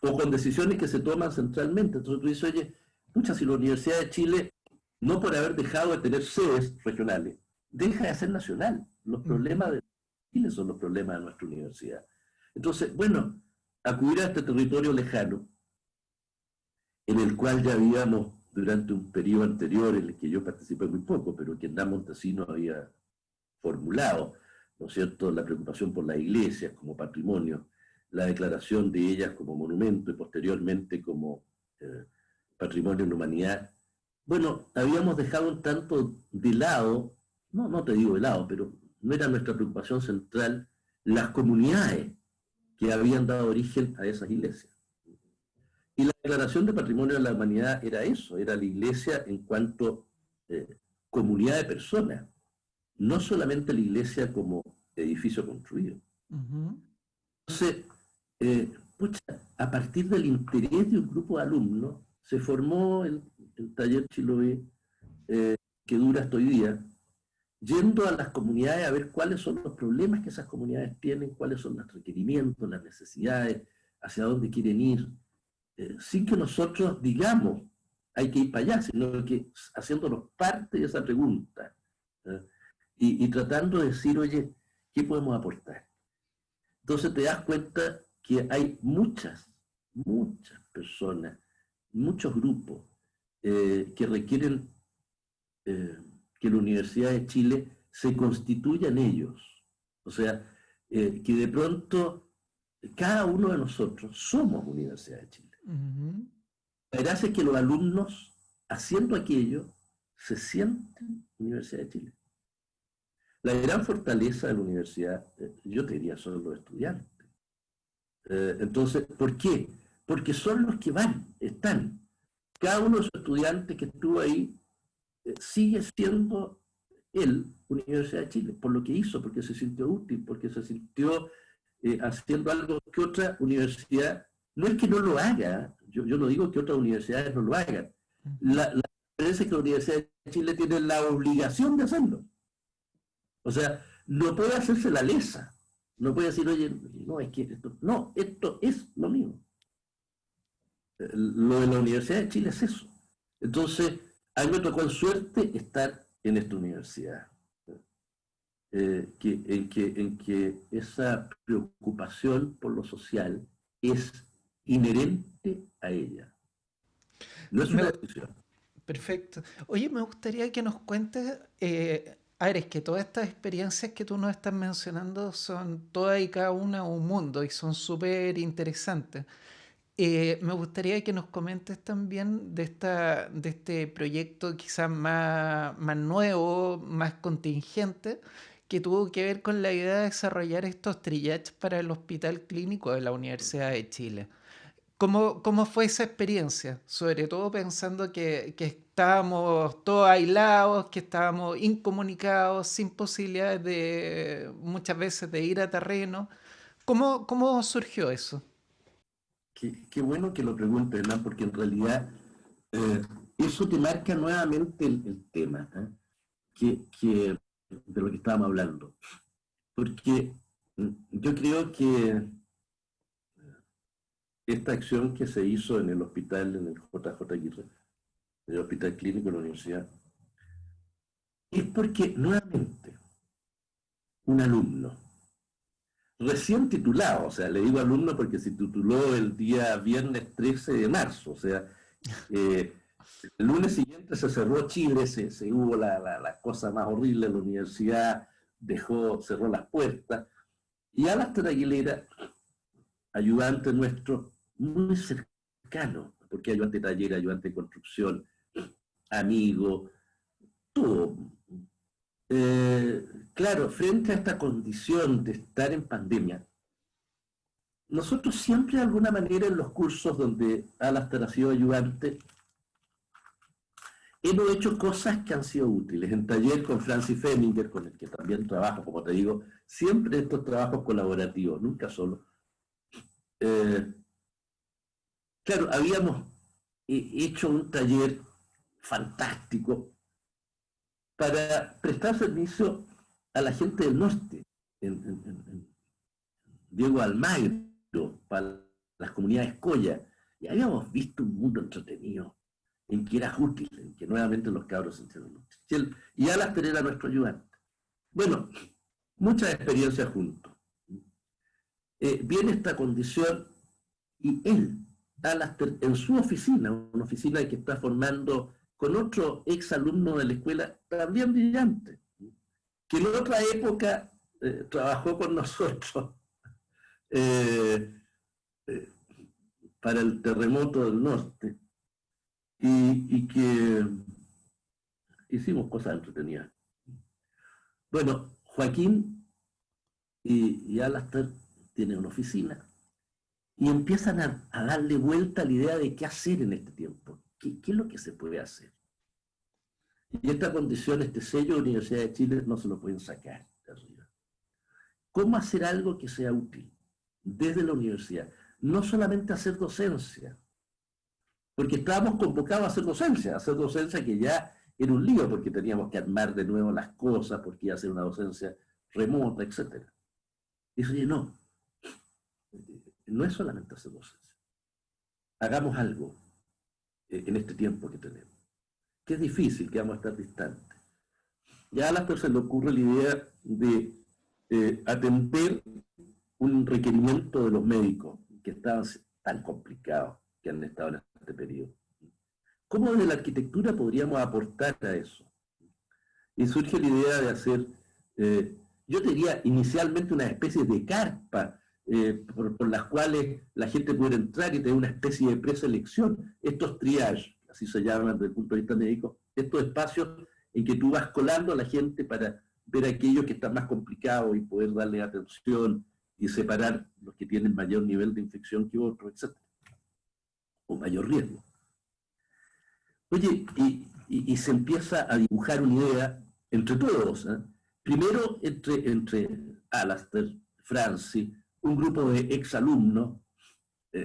Speaker 2: O con decisiones que se toman centralmente. Entonces tú dices, oye, pucha, si la Universidad de Chile, no por haber dejado de tener sedes regionales, deja de ser nacional. Los problemas de Chile son los problemas de nuestra universidad. Entonces, bueno, acudir a este territorio lejano, en el cual ya habíamos, durante un periodo anterior, en el que yo participé muy poco, pero que Hernán Montesino había formulado, ¿no es cierto?, la preocupación por las iglesias como patrimonio, la declaración de ellas como monumento y posteriormente como patrimonio de la humanidad. Bueno, habíamos dejado un tanto de lado, no te digo de lado, pero no era nuestra preocupación central las comunidades que habían dado origen a esas iglesias. Y la declaración de patrimonio de la humanidad era eso, era la iglesia en cuanto comunidad de personas, no solamente la iglesia como edificio construido. Entonces, pucha, a partir del interés de un grupo de alumnos, se formó el taller Chiloé, que dura hasta hoy día, yendo a las comunidades a ver cuáles son los problemas que esas comunidades tienen, cuáles son los requerimientos, las necesidades, hacia dónde quieren ir, sin que nosotros digamos hay que ir para allá, sino que haciéndonos parte de esa pregunta, y tratando de decir, oye, ¿qué podemos aportar? Entonces te das cuenta que hay muchas personas, muchos grupos que requieren que la Universidad de Chile se constituya en ellos. O sea, que de pronto cada uno de nosotros somos Universidad de Chile. La gracia es que los alumnos, haciendo aquello, se sienten Universidad de Chile. La gran fortaleza de la universidad, yo te diría, son los estudiantes. Entonces, ¿por qué? Porque son los que están. Cada uno de esos estudiantes que estuvo ahí sigue siendo él, Universidad de Chile, por lo que hizo, porque se sintió útil, porque se sintió haciendo algo que otra universidad, no es que no lo haga, yo no digo que otras universidades no lo hagan, la diferencia es que la Universidad de Chile tiene la obligación de hacerlo. O sea, no puede hacerse la lesa, no puede decir, oye, no, es que esto es lo mío. Lo de la Universidad de Chile es eso. Entonces, a mí me tocó en suerte estar en esta universidad, en que esa preocupación por lo social es inherente a ella. No es una decisión.
Speaker 1: Perfecto. Oye, me gustaría que nos cuentes, a ver, es que todas estas experiencias que tú nos estás mencionando son todas y cada una un mundo y son súper interesantes. Me gustaría que nos comentes también de este proyecto quizás más nuevo, más contingente, que tuvo que ver con la idea de desarrollar estos triage para el Hospital Clínico de la Universidad de Chile. ¿Cómo fue esa experiencia? Sobre todo pensando que estábamos todos aislados, que estábamos incomunicados, sin posibilidades de muchas veces de ir a terreno. ¿Cómo surgió eso?
Speaker 2: Qué bueno que lo preguntes, Hernán, porque en realidad eso te marca nuevamente el tema de lo que estábamos hablando. Porque yo creo que esta acción que se hizo en el hospital, en el JJ Aguirre, en el Hospital Clínico de la Universidad, es porque nuevamente un alumno, recién titulado, o sea, le digo alumno porque se tituló el día viernes 13 de marzo, o sea, El lunes siguiente se cerró Chile, se hubo la cosa más horrible, la universidad cerró las puertas, y Alastair Aguilera, ayudante nuestro, muy cercano, porque ayudante de taller, ayudante de construcción, amigo, todo. Claro, frente a esta condición de estar en pandemia, nosotros siempre de alguna manera en los cursos donde Alastair ha sido ayudante, hemos hecho cosas que han sido útiles. En taller con Francis Feminger, con el que también trabajo, como te digo, siempre estos trabajos colaborativos, nunca solo. Claro, habíamos hecho un taller fantástico para prestar servicio a la gente del norte, en Diego Almagro, para las comunidades Coya, y habíamos visto un mundo entretenido, en que era útil, en que nuevamente los cabros se entendieron. Y Alastair era nuestro ayudante. Bueno, muchas experiencias juntos. Viene esta condición y él, Alastair, en su oficina, una oficina que está formando con otro ex alumno de la escuela, también brillante, que en otra época trabajó con nosotros para el terremoto del norte, y que hicimos cosas entretenidas. Bueno, Joaquín y Alastair tienen una oficina y empiezan a darle vuelta a la idea de qué hacer en este tiempo, qué es lo que se puede hacer. Y esta condición, este sello de Universidad de Chile no se lo pueden sacar de arriba. ¿Cómo hacer algo que sea útil desde la universidad? No solamente hacer docencia, porque estábamos convocados a hacer docencia que ya era un lío, porque teníamos que armar de nuevo las cosas, porque iba a ser una docencia remota, etc. Y eso, no, no es solamente hacer docencia. Hagamos algo en este tiempo que tenemos, que es difícil, que vamos a estar distantes. Ya a las personas se le ocurre la idea de atender un requerimiento de los médicos que estaban tan complicados, que han estado en este periodo. ¿Cómo desde la arquitectura podríamos aportar a eso? Y surge la idea de hacer, yo te diría inicialmente una especie de carpa por las cuales la gente puede entrar y tener una especie de preselección. Estos triage, así se llaman desde el punto de vista médico, estos espacios en que tú vas colando a la gente para ver aquellos que están más complicados y poder darle atención y separar los que tienen mayor nivel de infección que otros, etc. O mayor riesgo. Oye, y se empieza a dibujar una idea entre todos. Primero entre Alastair, Francis, un grupo de exalumnos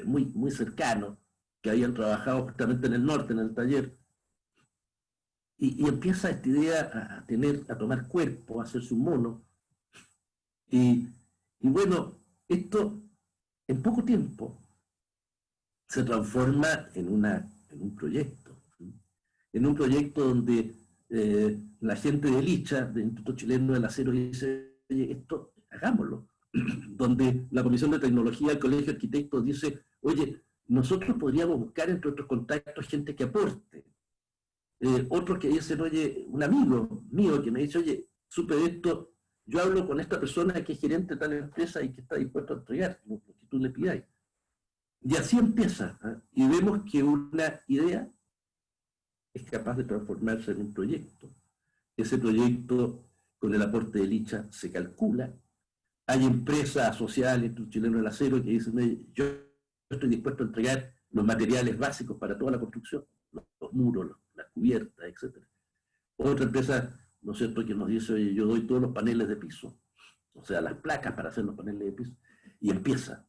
Speaker 2: muy cercanos que habían trabajado justamente en el norte, en el taller, y empieza esta idea a tomar cuerpo, a hacerse un mono. Y bueno, esto en poco tiempo se transforma en un proyecto. En un proyecto donde la gente de Licha, del Instituto Chileno del Acero, dice, oye, esto, hagámoslo. Donde la Comisión de Tecnología del Colegio de Arquitectos dice, oye, nosotros podríamos buscar entre otros contactos gente que aporte. Otros que dicen, oye, un amigo mío que me dice, oye, supe de esto, yo hablo con esta persona que es gerente de tal empresa y que está dispuesto a entregar lo que tú le pidáis. Y así empieza, y vemos que una idea es capaz de transformarse en un proyecto. Ese proyecto, con el aporte de Licha, se calcula. Hay empresas asociadas al Instituto Chileno del Acero que dicen, yo estoy dispuesto a entregar los materiales básicos para toda la construcción, los muros, las cubiertas, etc. Otra empresa, ¿no es cierto?, que nos dice, oye, yo doy todos los paneles de piso, o sea, las placas para hacer los paneles de piso, y empieza.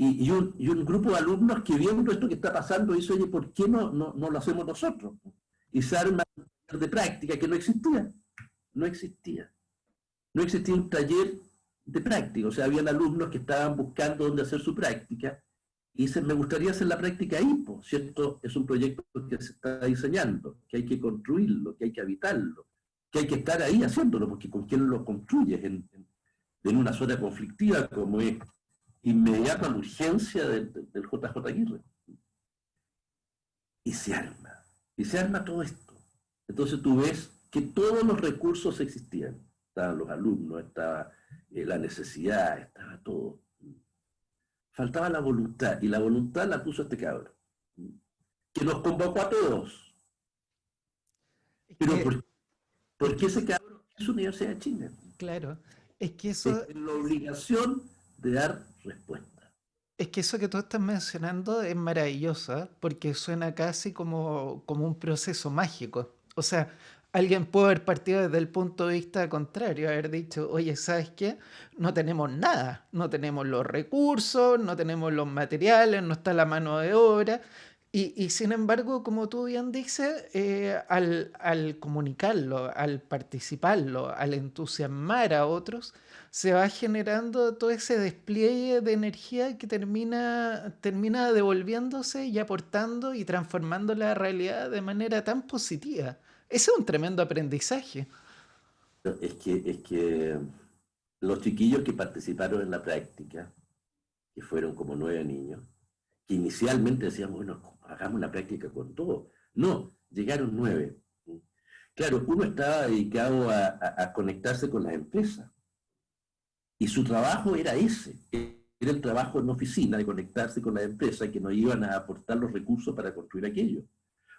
Speaker 2: Y un grupo de alumnos que viendo esto que está pasando dice, oye, ¿por qué no lo hacemos nosotros? Y se arma un taller de práctica que no existía. No existía. No existía un taller de práctica. O sea, habían alumnos que estaban buscando dónde hacer su práctica y dicen, me gustaría hacer la práctica ahí, ¿cierto? Es un proyecto que se está diseñando, que hay que construirlo, que hay que habitarlo, que hay que estar ahí haciéndolo, porque con quién lo construyes en una zona conflictiva como es inmediata urgencia del JJ Aguirre. Y se arma. Y se arma todo esto. Entonces tú ves que todos los recursos existían. Estaban los alumnos, estaba la necesidad, estaba todo. Faltaba la voluntad, y la voluntad la puso este cabrón, que nos convocó a todos.
Speaker 1: Es
Speaker 2: Pero
Speaker 1: que, es
Speaker 2: ¿por qué
Speaker 1: que,
Speaker 2: ese cabrón es Universidad de Chile?
Speaker 1: claro, es que eso,
Speaker 2: En la obligación de dar respuesta.
Speaker 1: es que eso que tú estás mencionando es maravilloso, ¿eh? Porque suena casi como un proceso mágico. O sea, alguien puede haber partido desde el punto de vista contrario, haber dicho, oye, ¿sabes qué? No tenemos nada, no tenemos los recursos, no tenemos los materiales, no está la mano de obra. Y sin embargo, como tú bien dices, al comunicarlo, al participarlo, al entusiasmar a otros, se va generando todo ese despliegue de energía que termina devolviéndose y aportando y transformando la realidad de manera tan positiva. Ese es un tremendo aprendizaje.
Speaker 2: Es que los chiquillos que participaron en la práctica, que fueron como 9 niños, que inicialmente decíamos, bueno, hagamos una práctica con todo. No, llegaron 9. Claro, uno estaba dedicado a conectarse con las empresas, y su trabajo era ese, era el trabajo en oficina de conectarse con las empresas que nos iban a aportar los recursos para construir aquello.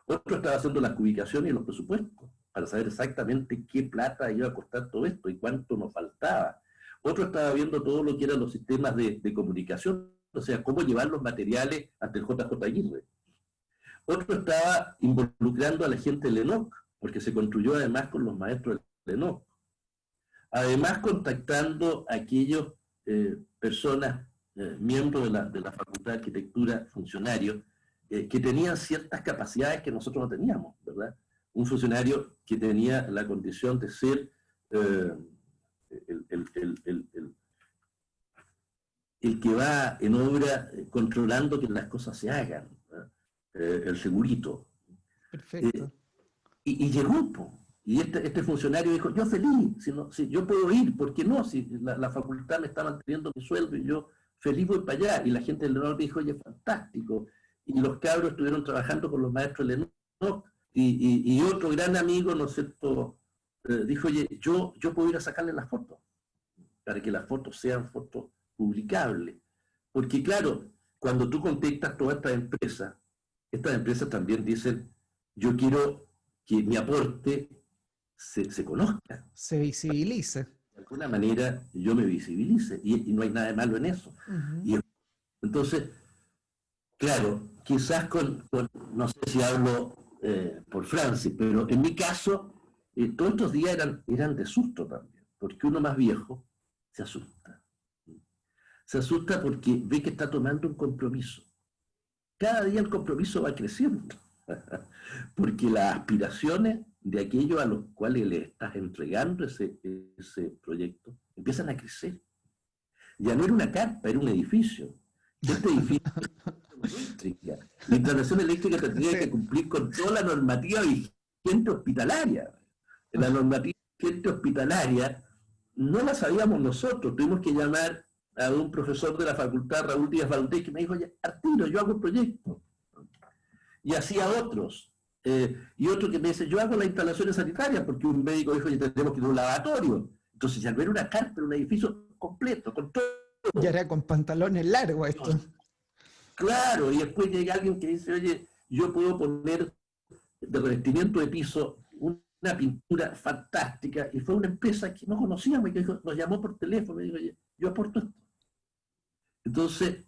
Speaker 2: Otro estaba haciendo las ubicaciones y los presupuestos, para saber exactamente qué plata iba a costar todo esto y cuánto nos faltaba. Otro estaba viendo todo lo que eran los sistemas de comunicación, o sea, cómo llevar los materiales hasta el JJ Aguirre. Otro estaba involucrando a la gente de Lenoc, porque se construyó además con los maestros de Lenoc. Además, contactando a aquellas personas, miembros de la Facultad de Arquitectura, funcionarios, que tenían ciertas capacidades que nosotros no teníamos, ¿verdad? Un funcionario que tenía la condición de ser eh, el, el, el, el, el que va en obra controlando que las cosas se hagan, el segurito. Eh,
Speaker 1: Perfecto.
Speaker 2: y llegó, po. Y este funcionario dijo, yo feliz, si yo puedo ir, ¿por qué no? Si la facultad me está manteniendo mi sueldo y yo feliz voy para allá. Y la gente del Lenox dijo, oye, fantástico. Y los cabros estuvieron trabajando con los maestros del Lenox. Y otro gran amigo, ¿no es cierto?, dijo, oye, yo puedo ir a sacarle las fotos, para que las fotos sean fotos publicables. Porque claro, cuando tú contactas todas estas empresas también dicen, yo quiero que mi aporte se conozca.
Speaker 1: Se visibiliza.
Speaker 2: De alguna manera yo me visibilice y no hay nada de malo en eso.
Speaker 1: Ujú.
Speaker 2: Y entonces, claro, quizás no sé si hablo por Francis, pero en mi caso, todos estos días eran de susto también, porque uno más viejo se asusta. Se asusta porque ve que está tomando un compromiso. Cada día el compromiso va creciendo, porque las aspiraciones de aquellos a los cuales le estás entregando ese proyecto empiezan a crecer. Ya no era una carpa, era un edificio. Este edificio es eléctrica. La instalación eléctrica tendría que
Speaker 1: Sí.
Speaker 2: cumplir con toda la normativa vigente hospitalaria. La normativa vigente hospitalaria no la sabíamos nosotros, tuvimos que llamar a un profesor de la facultad, Raúl Díaz Valdés, que me dijo, Arturo, yo hago el proyecto. Y así a otros. Y otro que me dice, yo hago las instalaciones sanitarias, porque un médico dijo, ya tenemos que ir a un lavatorio. Entonces ya no era una carpa, era un edificio completo, con
Speaker 1: Ya
Speaker 2: todo.
Speaker 1: era con pantalones largos esto.
Speaker 2: Claro, y después llega alguien que dice, oye, yo puedo poner de revestimiento de piso una pintura fantástica, y fue una empresa que no conocíamos y que nos llamó por teléfono y dijo, oye, yo aporto esto. Entonces,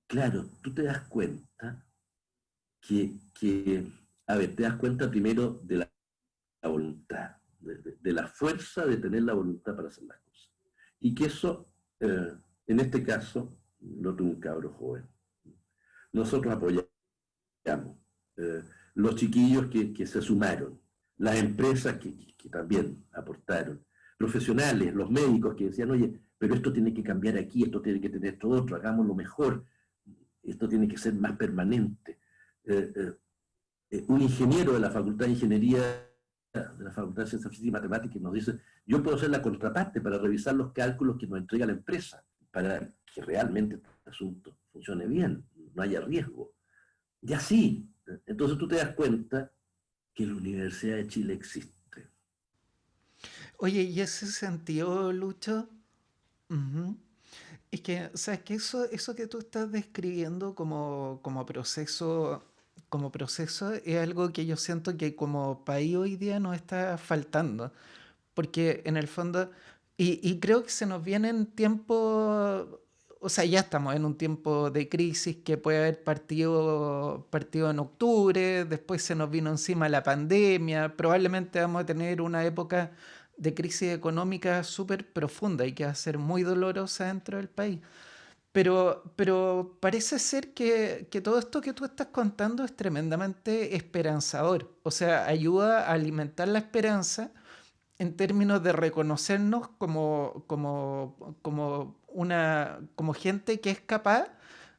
Speaker 2: claro, tú te das cuenta que a ver, te das cuenta primero de la voluntad, de la fuerza de tener la voluntad para hacer las cosas. Y que eso, en este caso, lo tuvo un cabro joven. Nosotros apoyamos eh, los chiquillos que se sumaron, las empresas que también aportaron, profesionales, los médicos que decían, oye, pero esto tiene que cambiar aquí, esto tiene que tener esto otro, hagámoslo mejor, esto tiene que ser más permanente. Un ingeniero de la Facultad de Ingeniería, de la Facultad de Ciencias Físicas y Matemáticas, nos dice, yo puedo ser la contraparte para revisar los cálculos que nos entrega la empresa, para que realmente este asunto funcione bien, no haya riesgo. Y así, entonces tú te das cuenta que la Universidad de Chile existe.
Speaker 1: Oye, y ese sentido, Lucho, ujú, es que, ¿sabes qué? Eso que tú estás describiendo como proceso es algo que yo siento que como país hoy día nos está faltando. Porque en el fondo, y creo que se nos vienen tiempos, o sea, ya estamos en un tiempo de crisis que puede haber partido en octubre, después se nos vino encima la pandemia, probablemente vamos a tener una época de crisis económica súper profunda y que va a ser muy dolorosa dentro del país. Pero parece ser que todo esto que tú estás contando es tremendamente esperanzador. O sea, ayuda a alimentar la esperanza en términos de reconocernos como gente que es capaz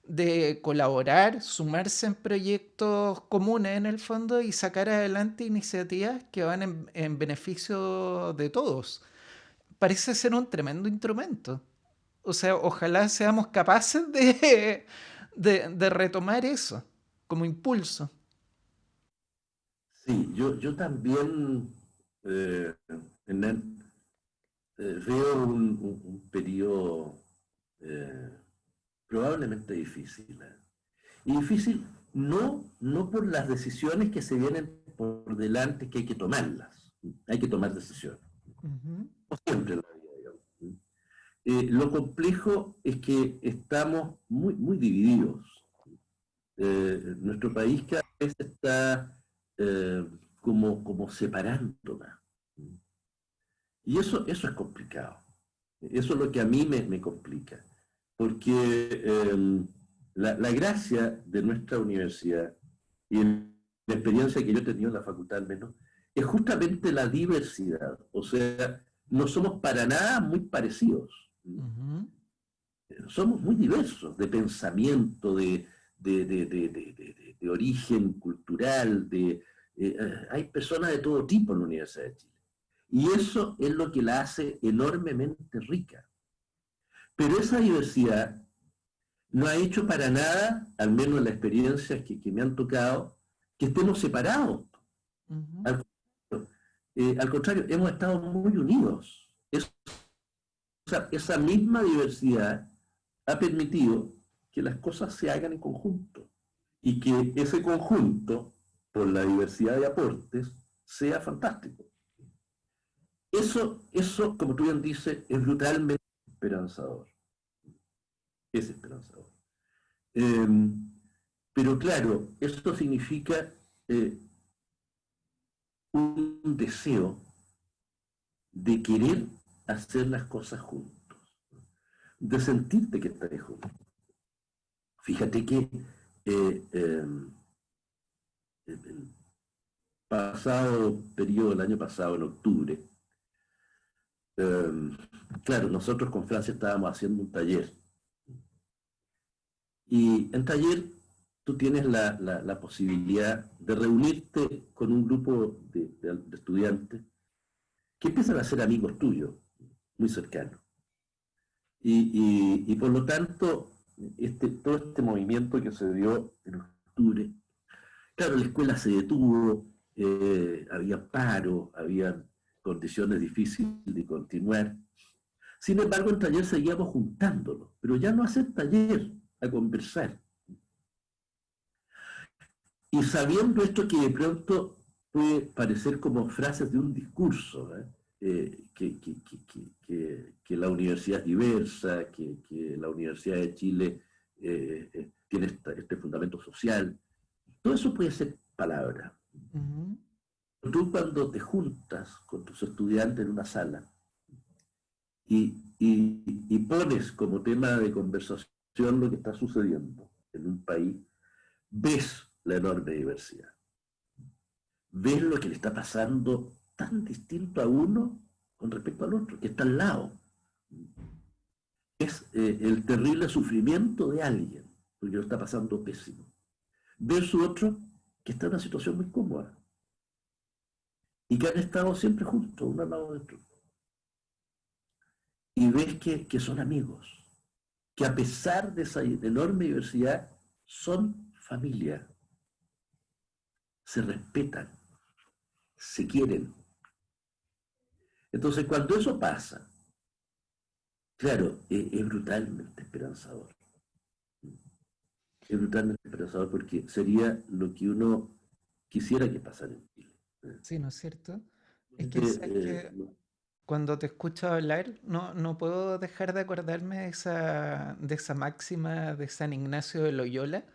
Speaker 1: de colaborar, sumarse en proyectos comunes en el fondo y sacar adelante iniciativas que van en beneficio de todos. Parece ser un tremendo instrumento. O sea, ojalá seamos capaces de retomar eso como impulso.
Speaker 2: Sí, yo también, eh, Hernán, veo un periodo eh, probablemente difícil. Y difícil no por las decisiones que se vienen por delante, que hay que tomarlas. Hay que tomar decisiones.
Speaker 1: Ujú,
Speaker 2: No siempre en la vida, digamos. Lo complejo es que estamos muy divididos. Nuestro país cada vez está como separando más. Y eso es complicado. Eso es lo que a mí me complica. Porque la gracia de nuestra universidad y en la experiencia que yo he tenido en la facultad al menos, es justamente la diversidad. O sea, no somos para nada muy parecidos.
Speaker 1: ujú.
Speaker 2: Somos muy diversos de pensamiento, de origen cultural, hay personas de todo tipo en la Universidad de Chile. Y eso es lo que la hace enormemente rica. Pero esa diversidad no ha hecho para nada, al menos en las experiencias que me han tocado, que estemos separados.
Speaker 1: Ujú.
Speaker 2: Al, al contrario, hemos estado muy unidos. Esa misma diversidad ha permitido que las cosas se hagan en conjunto y que ese conjunto, por la diversidad de aportes, sea fantástico. Eso, como tú bien dices, es brutalmente esperanzador. Es esperanzador. Eh, pero claro, esto significa eh, un deseo de querer hacer las cosas juntos, de sentirte que estás juntos. Fíjate que eh, eh, el pasado periodo, el año pasado, en octubre, eh, claro, nosotros con Francia estábamos haciendo un taller. Y en taller tú tienes la posibilidad de reunirte con un grupo de estudiantes que empiezan a ser amigos tuyos, muy cercanos. Y por lo tanto, todo este movimiento que se dio en octubre, claro, la escuela se detuvo, había paro, había condiciones difíciles de continuar. Sin embargo, en taller seguíamos juntándonos, pero ya no a hacer taller, a conversar. Y sabiendo esto que de pronto puede parecer como frases de un discurso, ¿eh? Que la universidad es diversa, que la Universidad de Chile tiene este fundamento social, todo eso puede ser palabra.
Speaker 1: Ujú.
Speaker 2: Tú cuando te juntas con tus estudiantes en una sala y pones como tema de conversación lo que está sucediendo en un país, ves la enorme diversidad. Ves lo que le está pasando tan distinto a uno con respecto al otro, que está al lado. Es el terrible sufrimiento de alguien, porque lo está pasando pésimo, versus otro que está en una situación muy cómoda y que han estado siempre juntos, uno al lado de otro. Y ves que son amigos, que a pesar de esa enorme diversidad, son familia, se respetan. se quieren. Entonces, cuando eso pasa, claro, es brutalmente esperanzador. Es brutalmente esperanzador porque sería lo que uno quisiera que pasara en Chile.
Speaker 1: Sí, ¿no es cierto? Es que,
Speaker 2: Entonces,
Speaker 1: ¿sabes qué? Cuando te escucho hablar, no puedo dejar de acordarme de esa máxima de San Ignacio de Loyola,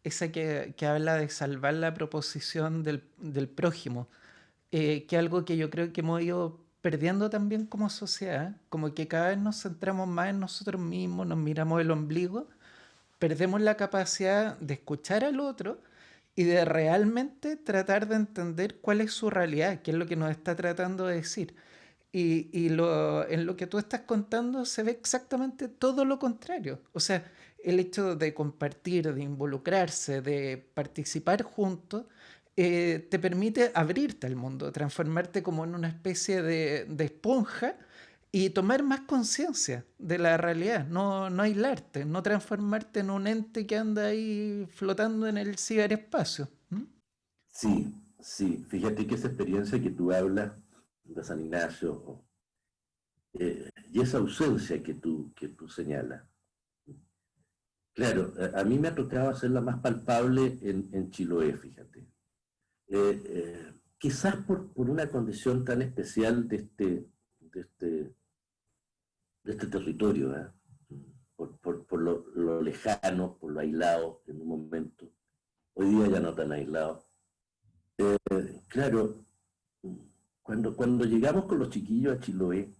Speaker 1: esa que habla de salvar la proposición del prójimo, que algo que yo creo que hemos ido perdiendo también como sociedad, como que cada vez nos centramos más en nosotros mismos, nos miramos el ombligo, perdemos la capacidad de escuchar al otro y de realmente tratar de entender cuál es su realidad, qué es lo que nos está tratando de decir. En lo que tú estás contando se ve exactamente todo lo contrario. O sea, el hecho de compartir, de involucrarse, de participar juntos, te permite abrirte al mundo, transformarte como en una especie de esponja y tomar más conciencia de la realidad, no aislarte, no transformarte en un ente que anda ahí flotando en el ciberespacio. ¿Mm?
Speaker 2: sí, sí, fíjate que esa experiencia que tú hablas de San Ignacio y esa ausencia que tú señalas, claro, a mí me ha tocado hacerla más palpable en Chiloé, fíjate. Quizás por una condición tan especial de este, de este territorio, ¿eh? Por lo lejano, por lo aislado en un momento. Hoy día ya no tan aislado. Claro, cuando llegamos con los chiquillos a Chiloé,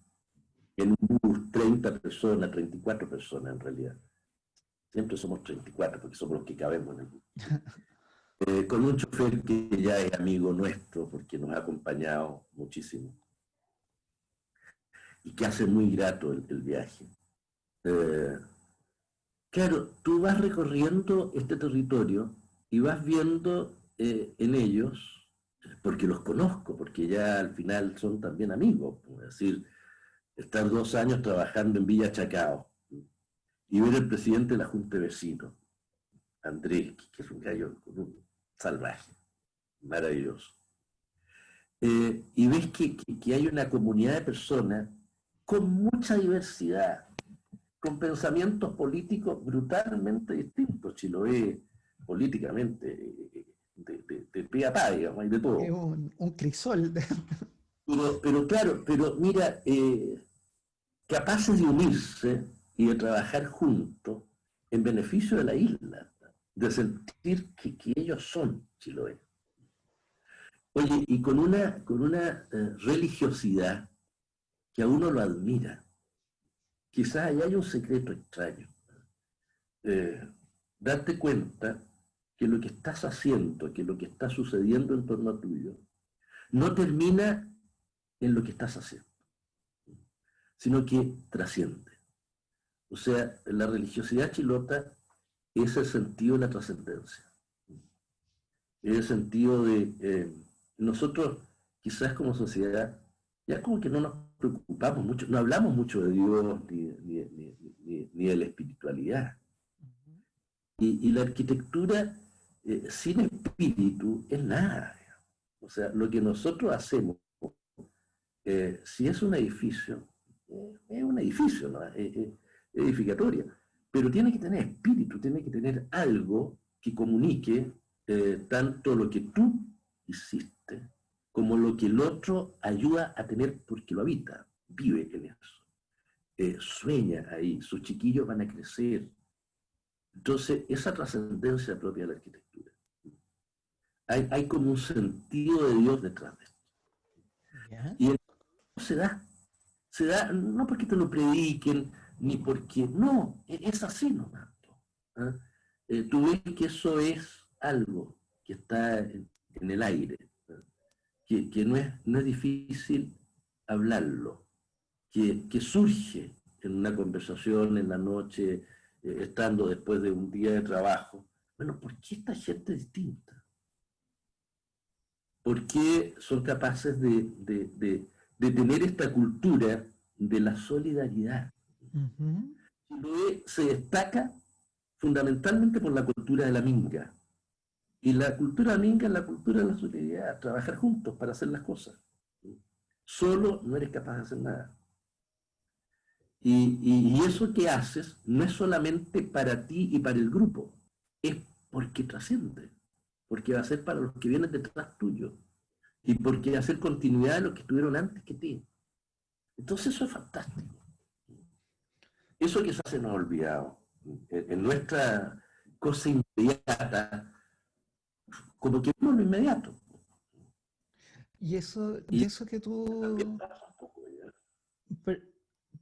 Speaker 2: en un bus, 30 personas, 34 personas en realidad, siempre somos 34 porque somos los que cabemos en el bus, con un chofer que ya es amigo nuestro porque nos ha acompañado muchísimo y que hace muy grato el viaje. Eh, claro, tú vas recorriendo este territorio y vas viendo en ellos, porque los conozco, porque ya al final son también amigos, es decir, estar 2 años trabajando en Villa Chacao y ver al presidente de la Junta de Vecinos, Andrés, que es un gallo salvaje, maravilloso. Y ves que hay una comunidad de personas con mucha diversidad, con pensamientos políticos brutalmente distintos. Chiloé, políticamente, de pie a pa, digamos, hay de
Speaker 1: Es
Speaker 2: todo.
Speaker 1: un crisol.
Speaker 2: Pero claro, pero mira, capaces de unirse y de trabajar juntos en beneficio de la isla, de sentir que ellos son Chiloé. Oye, y con una religiosidad que a uno lo admira. Quizás ahí hay un secreto extraño. Eh, Darte cuenta que lo que estás haciendo, que lo que está sucediendo en torno a tuyo, no termina en lo que estás haciendo, sino que trasciende. O sea, la religiosidad chilota es el sentido de la trascendencia, es el sentido de nosotros, quizás como sociedad, ya como que no nos preocupamos mucho, no hablamos mucho de Dios ni de la espiritualidad. Y la arquitectura sin espíritu es nada. O sea, lo que nosotros hacemos, si es un edificio, ¿no? Edificatoria, pero tiene que tener espíritu, tiene que tener algo que comunique tanto lo que tú hiciste como lo que el otro ayuda a tener porque lo habita, vive en eso. Sueña ahí, sus chiquillos van a crecer. Entonces, esa trascendencia propia de la arquitectura. Hay como un sentido de Dios detrás de esto.
Speaker 1: ¿Ya?
Speaker 2: Y se da no porque te lo prediquen, ni porque, no, es así nomás. ¿Ah? Tú ves que eso es algo que está en el aire, ¿ah? Que no es difícil hablarlo, que surge en una conversación en la noche, estando después de un día de trabajo. Bueno, ¿por qué esta gente es distinta? ¿Por qué son capaces de tener esta cultura de la solidaridad?
Speaker 1: Ujú.
Speaker 2: Chiloé se destaca fundamentalmente por la cultura de la minga. Y la cultura minga es la cultura de la solidaridad, trabajar juntos para hacer las cosas. Solo no eres capaz de hacer nada. Y eso que haces no es solamente para ti y para el grupo, es porque trasciende, porque va a ser para los que vienen detrás tuyo, y porque va a ser continuidad de los que estuvieron antes que ti. Entonces eso es fantástico. Eso quizás se nos ha olvidado. En nuestra cosa inmediata, como que vemos lo inmediato.
Speaker 1: Y eso que tú... per-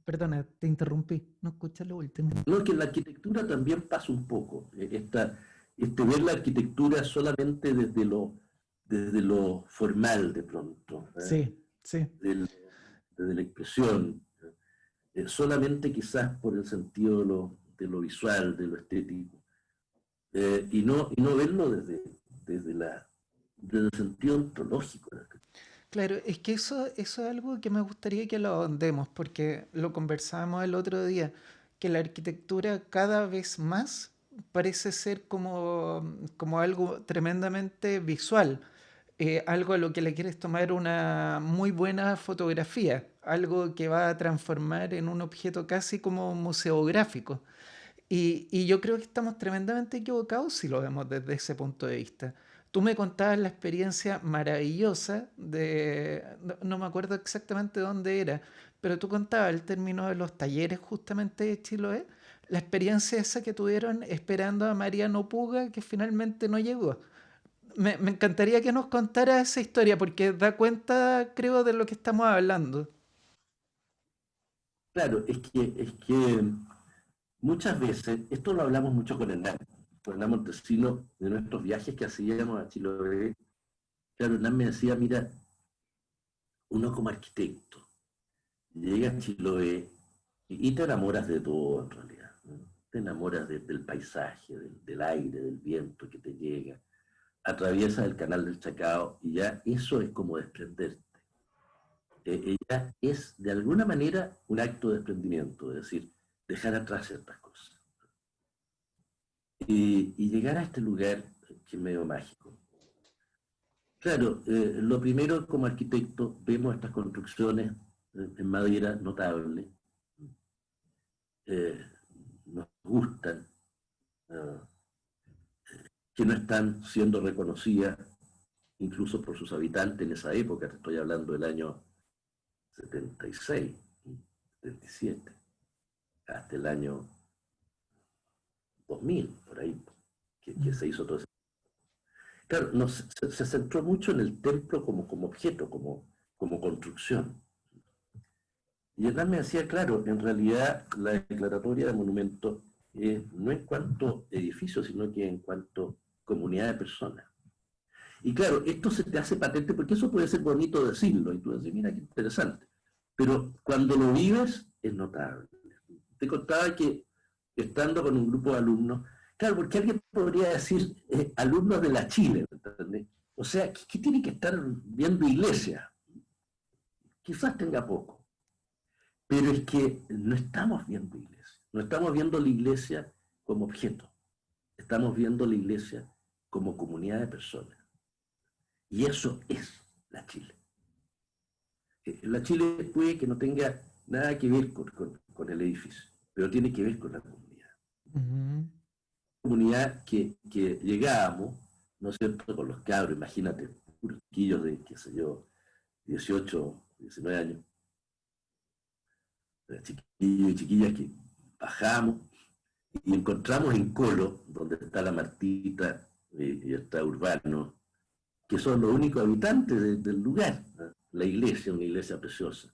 Speaker 1: perdona, te interrumpí, no escuchas lo último.
Speaker 2: No, que en la arquitectura también pasa un poco. Ver la arquitectura solamente desde lo formal de pronto,
Speaker 1: Sí, sí.
Speaker 2: desde la expresión, solamente quizás por el sentido de lo visual, de lo estético, y no verlo desde el sentido ontológico.
Speaker 1: Claro, es que eso es algo que me gustaría que lo ahondemos, porque lo conversábamos el otro día, que la arquitectura cada vez más parece ser como algo tremendamente visual, algo a lo que le quieres tomar una muy buena fotografía, algo que va a transformar en un objeto casi como museográfico. Y yo creo que estamos tremendamente equivocados si lo vemos desde ese punto de vista. Tú me contabas la experiencia maravillosa no me acuerdo exactamente dónde era, pero tú contabas el término de los talleres justamente de Chiloé, la experiencia esa que tuvieron esperando a Mariano Puga que finalmente no llegó. Me encantaría que nos contara esa historia porque da cuenta, creo, de lo que estamos hablando.
Speaker 2: Claro, es que muchas veces, esto lo hablamos mucho con Hernán Montesino, de nuestros viajes que hacíamos a Chiloé. Claro, Hernán me decía, mira, uno como arquitecto llega a Chiloé y te enamoras de todo en realidad, ¿no? Te enamoras del paisaje, del aire, del viento que te llega, atraviesas el canal del Chacao y ya eso es como desprenderte. Ya es de alguna manera un acto de desprendimiento, es decir, dejar atrás ciertas cosas. Y llegar a este lugar que es medio mágico. Claro, lo primero como arquitecto vemos estas construcciones en madera notables, eh, nos gustan, eh, que no están siendo reconocidas incluso por sus habitantes en esa época, te estoy hablando del año 76, 77, hasta el año 2000, por ahí, que
Speaker 1: Mm.
Speaker 2: se hizo todo eso. Claro, no, se centró mucho en el templo como objeto, como construcción. Y Hernán me decía, claro, en realidad la declaratoria de monumentos no en cuanto edificio, sino que en cuanto comunidad de personas. Y claro, esto se te hace patente porque eso puede ser bonito decirlo, y tú dices, mira qué interesante. Pero cuando lo vives, es notable. Te contaba que estando con un grupo de alumnos, claro, porque alguien podría decir alumnos de la Chile, ¿entendés? O sea, ¿qué tiene que estar viendo iglesia? Quizás tenga poco. Pero es que no estamos viendo iglesia, no estamos viendo la iglesia como objeto, estamos viendo la iglesia como comunidad de personas. Y eso es la Chile. La Chile puede que no tenga nada que ver con el edificio, pero tiene que ver con la comunidad.
Speaker 1: Ujú.
Speaker 2: Comunidad que llegábamos, ¿no es cierto?, con los cabros, imagínate, puros chiquillos de, qué sé yo, 18, 19 años, chiquillos y chiquillas que bajamos y encontramos en Colo, donde está la Martita y está Urbano, que son los únicos habitantes del lugar, ¿no? La iglesia, una iglesia preciosa.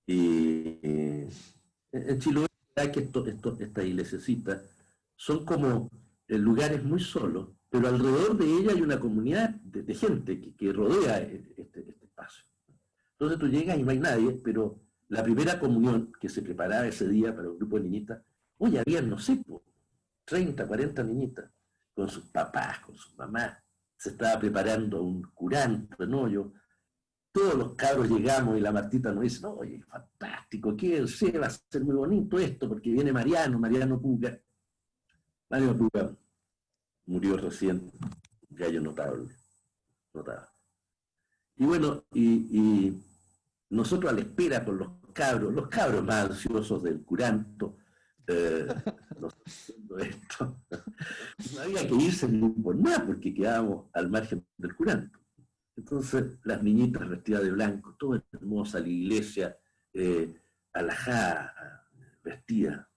Speaker 2: Y en Chiloé, que estas iglesiasitas son como lugares muy solos, pero alrededor de ella hay una comunidad de gente que rodea este espacio. Entonces tú llegas y no hay nadie, pero la primera comunión que se preparaba ese día para un grupo de niñitas, hoy había, no sé, 30, 40 niñitas, con sus papás, con sus mamás, se estaba preparando un curanto en hoyo, todos los cabros llegamos y la Martita nos dice, no, oye, fantástico, que va a ser muy bonito esto, porque viene Mariano Puga, Mariano Puga murió recién, gallo notable, notable. Y bueno, y nosotros a la espera con los cabros más ansiosos del curanto, nosotros haciendo esto, no había que irse ni por nada porque quedábamos al margen del curanto. Entonces las niñitas vestidas de blanco, toda hermosa, la iglesia, alajada, vestida,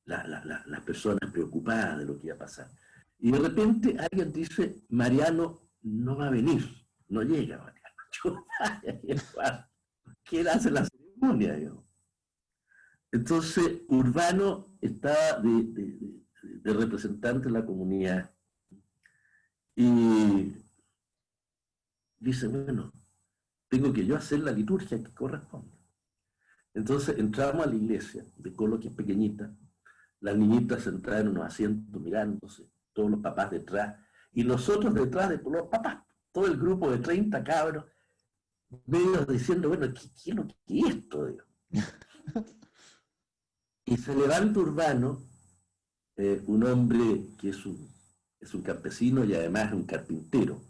Speaker 2: las personas preocupadas de lo que iba a pasar. Y de repente alguien dice, Mariano no va a venir, no llega Mariano. Yo, ¿quién hace la ceremonia? Digamos? Entonces Urbano estaba de representante de la comunidad y dice, bueno, tengo que yo hacer la liturgia que corresponde. Entonces entramos a la iglesia de Colo, que es pequeñita, las niñitas sentadas en unos asientos mirándose, todos los papás detrás, y nosotros detrás de los papás, todo el grupo de 30 cabros, medio diciendo, bueno, ¿qué es lo que es esto? Digo? Y se levanta Urbano, un hombre que es un campesino y además es un carpintero.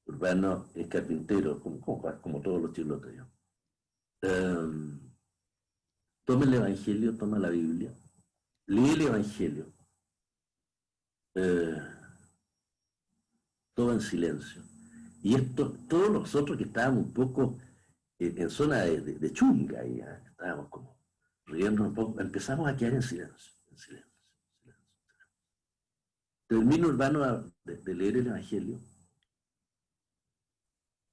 Speaker 2: Urbano es carpintero, como todos los chilotes. Toma el Evangelio, toma la Biblia, lee el Evangelio, todo en silencio. Y esto, todos nosotros que estábamos un poco en zona de chunga, y estábamos como riendo un poco, empezamos a quedar en silencio, en silencio. Termina Urbano de leer el Evangelio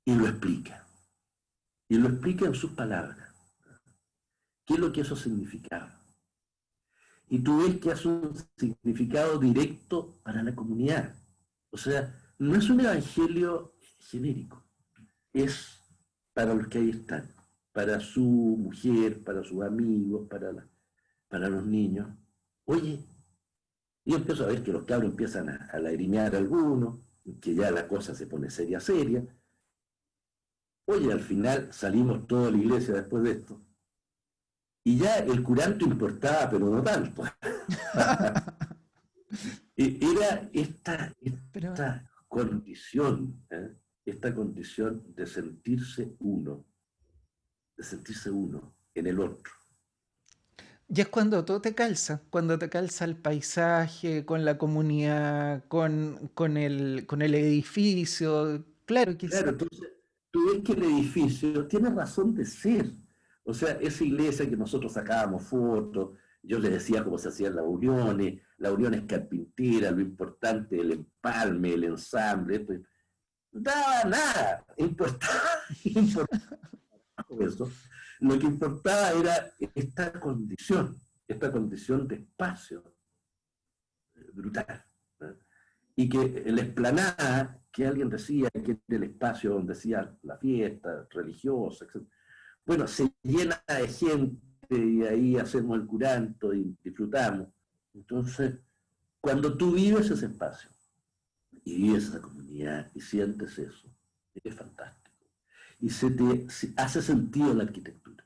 Speaker 2: y lo explica. Y lo explica en sus palabras. ¿Qué es lo que eso significaba? Y tú ves que hace un significado directo para la comunidad. O sea, no es un evangelio genérico, es para los que ahí están, para su mujer, para sus amigos, para los niños. Oye, yo empiezo a ver que los cabros empiezan a lagrimear a algunos, que ya la cosa se pone seria, seria. Oye, al final salimos toda la iglesia después de esto. Y ya el curanto importaba, pero no tanto. Era
Speaker 1: Pero,
Speaker 2: esta condición, esta condición de sentirse uno en el otro.
Speaker 1: y es cuando te calza el paisaje, con la comunidad, con el edificio. Claro,
Speaker 2: Claro,
Speaker 1: quizás.
Speaker 2: entonces tú ves que el edificio tiene razón de ser. O sea, esa iglesia que nosotros sacábamos fotos, yo les decía cómo se hacían las uniones carpinteras, lo importante, el empalme, el ensamble, esto, nada, nada, importaba, importaba eso. Lo que importaba era esta condición de espacio brutal. ¿No? Y que la explanada, que alguien decía que era el espacio donde hacía la fiesta religiosa, etc. Bueno, se llena de gente y ahí hacemos el curanto y disfrutamos. Entonces, cuando tú vives ese espacio y vives esa comunidad y sientes eso, es fantástico. Y se hace sentido la arquitectura,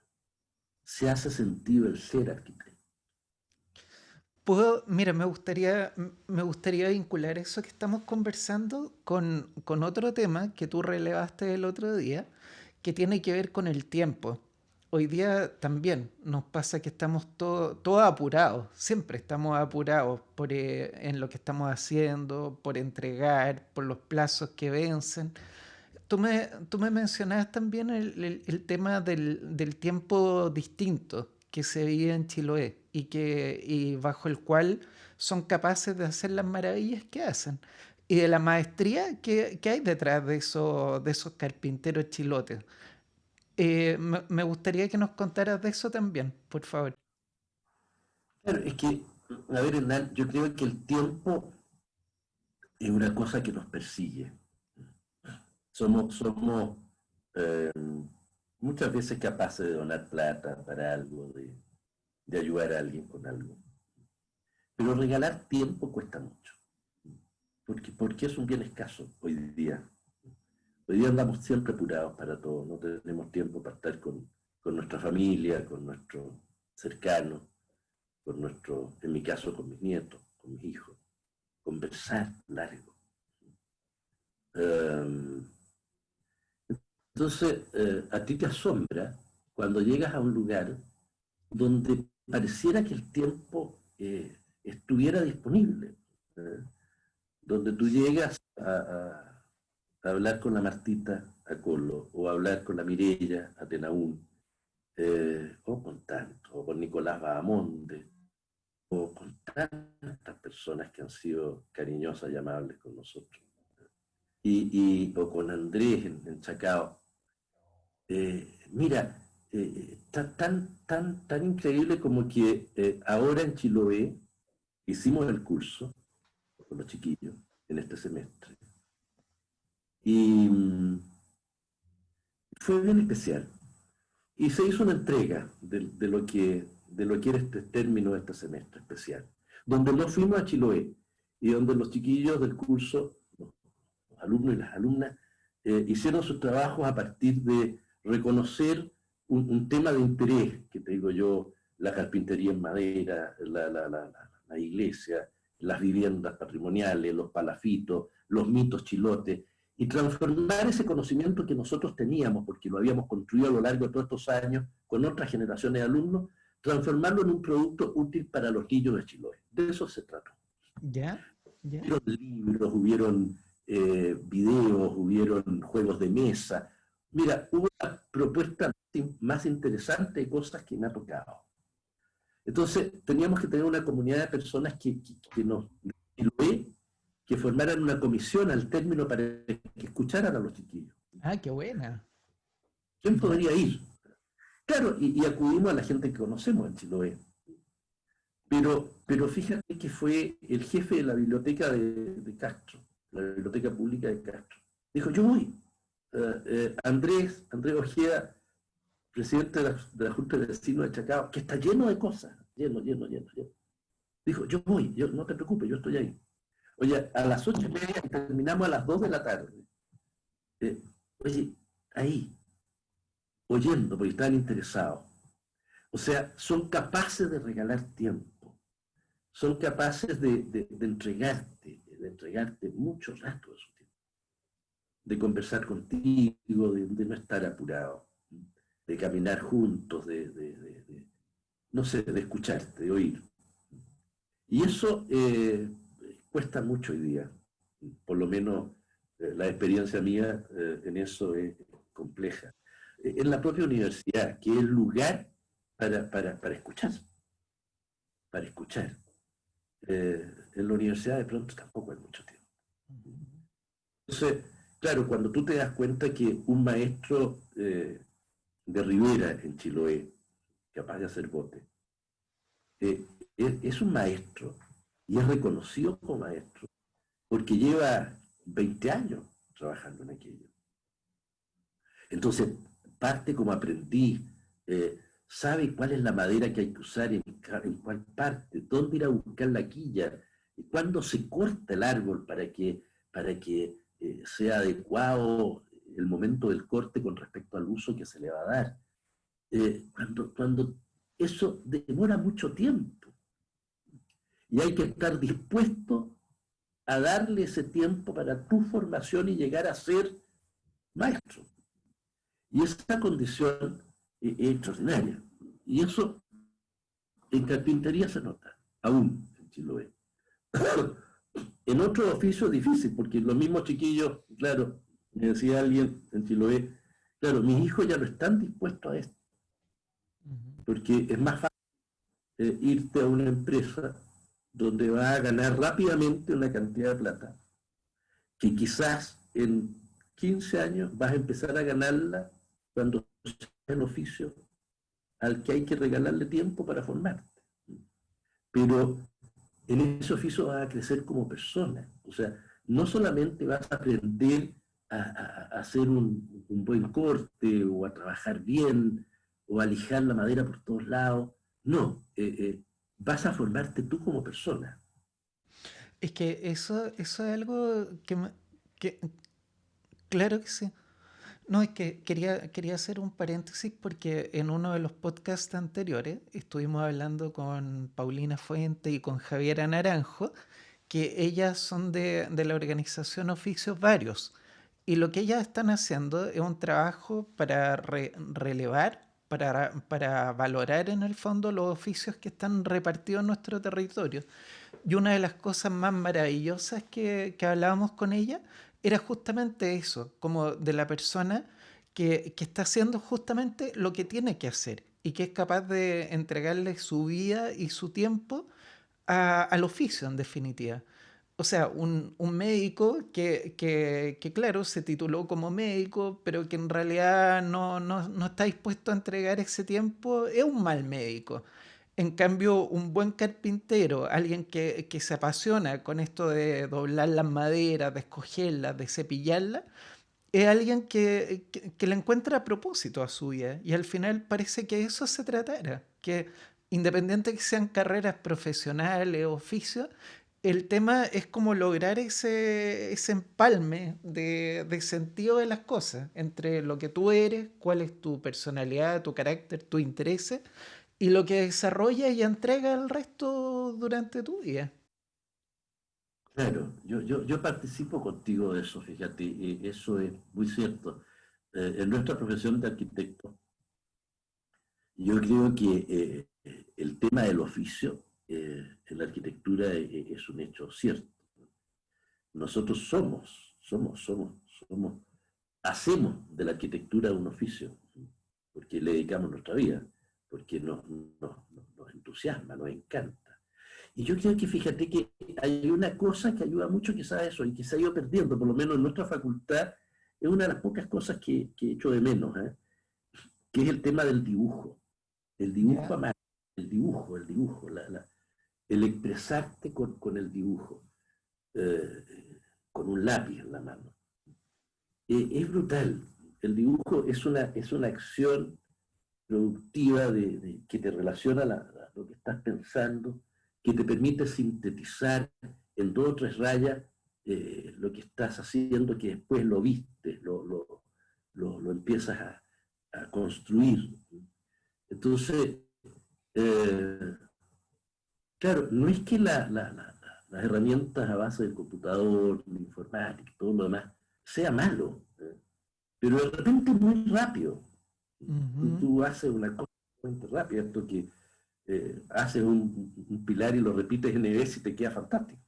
Speaker 2: se hace sentido el ser arquitecto.
Speaker 1: Mira, me gustaría vincular eso que estamos conversando con otro tema que tú relevaste el otro día, que tiene que ver con el tiempo. Hoy día también nos pasa que estamos todos apurados, siempre estamos apurados en lo que estamos haciendo, por entregar, por los plazos que vencen. Tú me mencionabas también el tema del tiempo distinto que se vive en Chiloé y bajo el cual son capaces de hacer las maravillas que hacen. Y de la maestría que hay detrás de esos carpinteros chilotes. Me gustaría que nos contaras de eso también, por favor.
Speaker 2: Claro, es que, a ver, Hernán, yo creo que el tiempo es una cosa que nos persigue. Somos eh, muchas veces capaces de donar plata para algo, de ayudar a alguien con algo. Pero regalar tiempo cuesta mucho, porque es un bien escaso hoy día. Hoy día andamos siempre apurados para todo, no tenemos tiempo para estar con nuestra familia, con nuestros cercanos, en mi caso, con mis nietos, con mis hijos. conversar largo. Eh, entonces, a ti te asombra cuando llegas a un lugar donde pareciera que el tiempo estuviera disponible, ¿eh? Donde tú llegas a hablar con la Martita a Colo, o a hablar con la Mireya a Tenaún, o con tanto, o con Nicolás Bahamonde, o con tantas personas que han sido cariñosas y amables con nosotros, o con Andrés en Chacao. Mira, tan increíble como que ahora en Chiloé hicimos el curso con los chiquillos en este semestre. Y fue bien especial. Y se hizo una entrega de lo que era este término de este semestre especial, donde nos fuimos a Chiloé y donde los chiquillos del curso, los alumnos y las alumnas, hicieron sus trabajos a partir de reconocer un tema de interés, que te digo yo, la carpintería en madera, la iglesia, las viviendas patrimoniales, los palafitos, los mitos chilotes, y transformar ese conocimiento que nosotros teníamos, porque lo habíamos construido a lo largo de todos estos años con otras generaciones de alumnos, transformarlo en un producto útil para los niños de Chiloé. De eso se trató.
Speaker 1: ¿Ya? ¿Ya?
Speaker 2: Hubieron libros, hubieron videos, hubieron juegos de mesa. Mira, hubo una propuesta más interesante de cosas que me ha tocado. Entonces, teníamos que tener una comunidad de personas que nos que formaran una comisión al término para que escucharan a los chiquillos.
Speaker 1: Ah, qué buena.
Speaker 2: ¿Quién
Speaker 1: ¿Ya?
Speaker 2: podría ir? Claro, y acudimos a la gente que conocemos en Chiloé. Pero fíjate que fue el jefe de la biblioteca de Castro, la biblioteca pública de Castro. Dijo, yo voy. Andrés Ojeda, presidente de la Junta de Vecinos de Chacao, que está lleno de cosas, lleno. Dijo, yo voy, no te preocupes, yo estoy ahí. Oye, a las 8:30 y terminamos a las 2 de la tarde. Oye, ahí, oyendo, porque estaban interesados. O sea, son capaces de regalar tiempo, son capaces de entregarte mucho rato de su tiempo, de conversar contigo, de no estar apurado, de caminar juntos, no sé, de escucharte, de oír. Y eso cuesta mucho hoy día, por lo menos la experiencia mía en eso es compleja. En la propia universidad, que es el lugar para escuchar, para escuchar. En la universidad de pronto tampoco hay mucho tiempo. Entonces, claro, cuando tú te das cuenta que un maestro de Rivera en Chiloé, capaz de hacer bote, es un maestro y es reconocido como maestro porque lleva 20 años trabajando en aquello. Entonces, parte como aprendiz, sabe cuál es la madera que hay que usar en cuál parte, dónde ir a buscar la quilla, cuándo se corta el árbol para que sea adecuado el momento del corte con respecto al uso que se le va a dar. Cuando eso demora mucho tiempo y hay que estar dispuesto a darle ese tiempo para tu formación y llegar a ser maestro. Y esa condición es extraordinaria. Y eso en carpintería se nota, aún en Chiloé. En otro oficio es difícil, porque los mismos chiquillos, claro, me decía alguien en Chiloé, claro, mis hijos ya no están dispuestos a esto, porque es más fácil irte a una empresa donde vas a ganar rápidamente una cantidad de plata, que quizás en 15 años vas a empezar a ganarla cuando sea el oficio al que hay que regalarle tiempo para formarte. Pero en ese oficio vas a crecer como persona. O sea, no solamente vas a aprender a hacer un buen corte o a trabajar bien o a lijar la madera por todos lados. No, vas a formarte tú como persona.
Speaker 1: Es que eso es algo que claro que sí. No, es que quería hacer un paréntesis porque en uno de los podcasts anteriores estuvimos hablando con Paulina Fuente y con Javiera Naranjo que ellas son de la organización Oficios Varios. Y lo que ellas están haciendo es un trabajo para relevar, para valorar en el fondo los oficios que están repartidos en nuestro territorio. Y una de las cosas más maravillosas que hablábamos con ella era justamente eso, como de la persona que está haciendo justamente lo que tiene que hacer y que es capaz de entregarle su vida y su tiempo al oficio, en definitiva. O sea, un médico que, claro, se tituló como médico, pero que en realidad no está dispuesto a entregar ese tiempo, es un mal médico. En cambio, un buen carpintero, alguien que se apasiona con esto de doblar las maderas, de escogerlas, de cepillarlas, es alguien que le encuentra propósito a su vida. Y al final parece que eso se tratara, que independiente que sean carreras profesionales o oficios, el tema es como lograr ese empalme de sentido de las cosas, entre lo que tú eres, cuál es tu personalidad, tu carácter, tu interés, y lo que desarrolla y entrega al resto durante tu vida.
Speaker 2: Claro, yo participo contigo de eso, fíjate, eso es muy cierto. En nuestra profesión de arquitecto, yo creo que el tema del oficio en la arquitectura es un hecho cierto. Nosotros somos, hacemos de la arquitectura un oficio, porque le dedicamos nuestra vida, porque nos entusiasma, nos encanta. Y yo creo que fíjate que hay una cosa que ayuda mucho quizás a eso y que se ha ido perdiendo, por lo menos en nuestra facultad, es una de las pocas cosas que echo de menos, que es el tema del dibujo. El dibujo a
Speaker 1: ¿Ya?
Speaker 2: mano, el dibujo, el expresarte con el dibujo, con un lápiz en la mano. Es brutal. El dibujo es una acción productiva que te relaciona lo que estás pensando, que te permite sintetizar en dos o tres rayas lo que estás haciendo, que después lo viste, lo empiezas a construir. Entonces, eh, claro, no es que las herramientas a base del computador, la informática, todo lo demás, sea malo, pero de repente es muy rápido.
Speaker 1: Ujú.
Speaker 2: Tú haces una cosa muy rápida, esto que haces un pilar y lo repites N veces y te queda fantástico.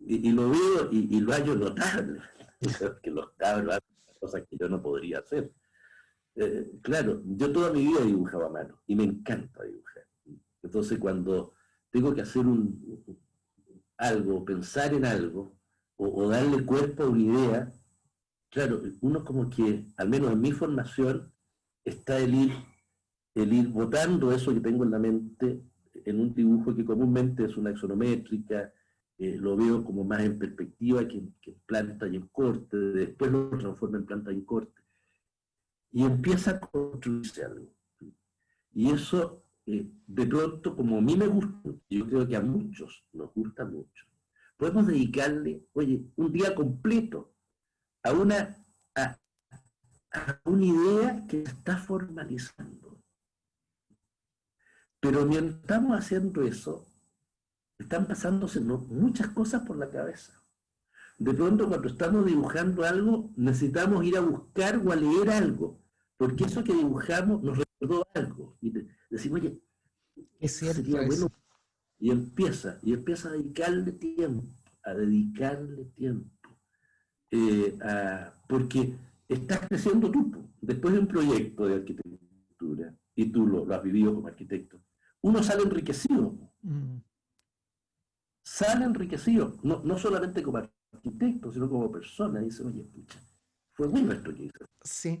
Speaker 2: Y lo veo y lo hallo notable, que los cabros hacen cosas que yo no podría hacer. Claro, yo toda mi vida dibujaba a mano y me encanta dibujar. Entonces cuando tengo que hacer algo, pensar en algo, o darle cuerpo a una idea, claro, uno como que, al menos en mi formación, está el ir botando eso que tengo en la mente en un dibujo que comúnmente es una axonométrica, lo veo como más en perspectiva que en planta y en corte, después lo transforma en planta y en corte, y empieza a construirse algo. Y eso, de pronto, como a mí me gusta, yo creo que a muchos nos gusta mucho, podemos dedicarle, oye, un día completo a a, a una idea que se está formalizando. Pero mientras estamos haciendo eso, están pasándose muchas cosas por la cabeza. De pronto, cuando estamos dibujando algo, necesitamos ir a buscar o a leer algo, porque eso que dibujamos nos recordó algo. Y decimos, oye,
Speaker 1: Es cierto
Speaker 2: sería bueno.
Speaker 1: eso.
Speaker 2: Y empieza a dedicarle tiempo, porque estás creciendo tú. Después de un proyecto de arquitectura, y tú lo has vivido como arquitecto, uno
Speaker 1: Mm.
Speaker 2: sale enriquecido, no solamente como arquitecto, sino como persona. Y dice, oye, pucha, fue bueno esto que hice.
Speaker 1: Sí.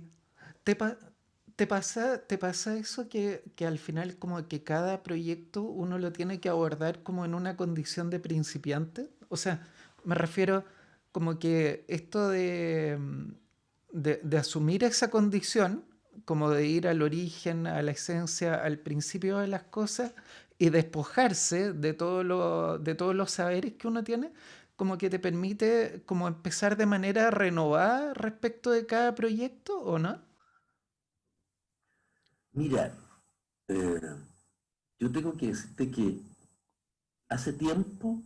Speaker 1: ¿Te, pa- te pasa eso que al final como que cada proyecto uno lo tiene que abordar como en una condición de principiante? O sea, me refiero como que esto de asumir esa condición, como de ir al origen, a la esencia, al principio de las cosas y despojarse de todos los saberes que uno tiene, como que te permite como empezar de manera renovada respecto de cada proyecto, ¿o no?
Speaker 2: Mira, eh, yo tengo que decirte que hace tiempo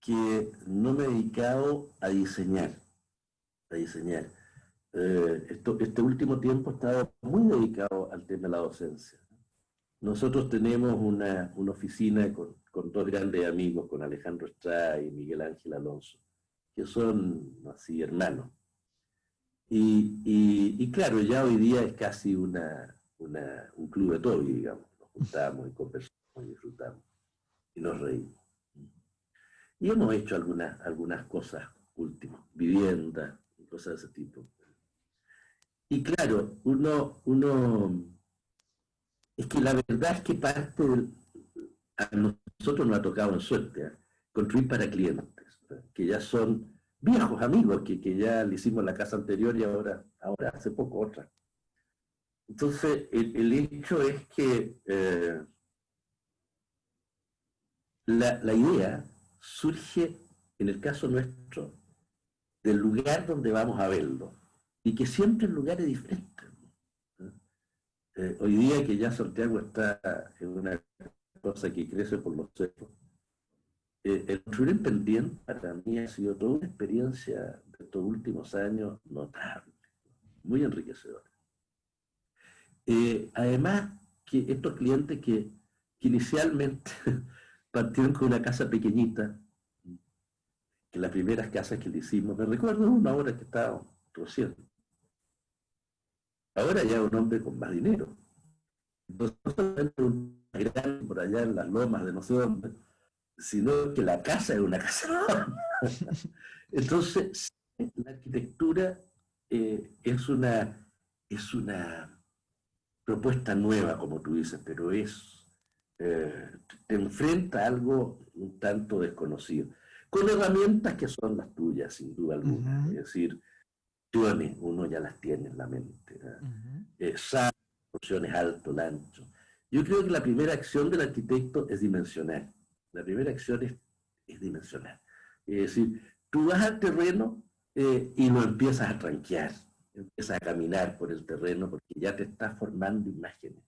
Speaker 2: que no me he dedicado a diseñar, a diseñar. Este último tiempo he estado muy dedicado al tema de la docencia. Nosotros tenemos una oficina con dos grandes amigos, con Alejandro Estrada y Miguel Ángel Alonso, que son así hermanos. Y claro, ya hoy día es casi un club de todos, digamos. Nos juntamos y conversamos y disfrutamos y nos reímos. Y hemos hecho algunas cosas últimas, vivienda y cosas de ese tipo. Y claro, es que la verdad es que a nosotros nos ha tocado en suerte, ¿eh? Construir para clientes, ¿eh? Que ya son viejos amigos, que ya le hicimos la casa anterior y ahora hace poco otra. Entonces, el hecho es que la idea surge, en el caso nuestro, del lugar donde vamos a verlo, y que siempre en lugares diferentes, ¿no? Hoy día que ya Santiago está en una cosa que crece por los cerros, el construir en Pendiente para mí ha sido toda una experiencia de estos últimos años notable, muy enriquecedora. Además, que estos clientes que inicialmente partieron con una casa pequeñita, que las primeras casas que le hicimos, me recuerdo una hora que estaba recién. Ahora ya es un hombre con más dinero. Entonces, no solamente un gran por allá en las lomas de no sé dónde, sino que la casa es una casa enorme. Entonces, la arquitectura es una propuesta nueva, como tú dices, pero te enfrenta a algo un tanto desconocido, con herramientas que son las tuyas, sin duda alguna. Es decir, uno ya las tiene en la mente. Sabe proporciones alto, ancho. Yo creo que la primera acción del arquitecto es dimensionar. La primera acción es dimensionar. Es decir, tú vas al terreno y lo empiezas a tranquear, empiezas a caminar por el terreno porque ya te estás formando imágenes.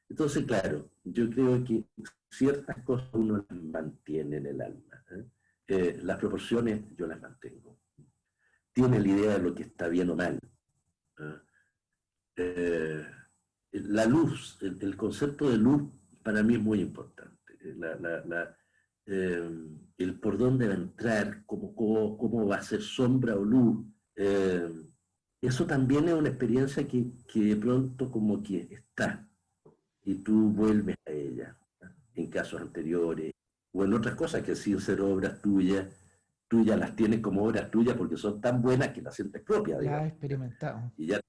Speaker 2: Entonces, claro, yo creo que ciertas cosas uno las mantiene en el alma. Las proporciones yo las mantengo. Tiene la idea de lo que está bien o mal. La luz, el concepto de luz para mí es muy importante. El por dónde va a entrar, cómo va a ser sombra o luz. Eso también es una experiencia que de pronto como que está y tú vuelves a ella, ¿no? En casos anteriores o en otras cosas que sin ser obras tuyas, tú ya las tienes como obras tuyas porque son tan buenas que las sientes propias,
Speaker 1: La he
Speaker 2: digamos.
Speaker 1: experimentado.
Speaker 2: Y ya,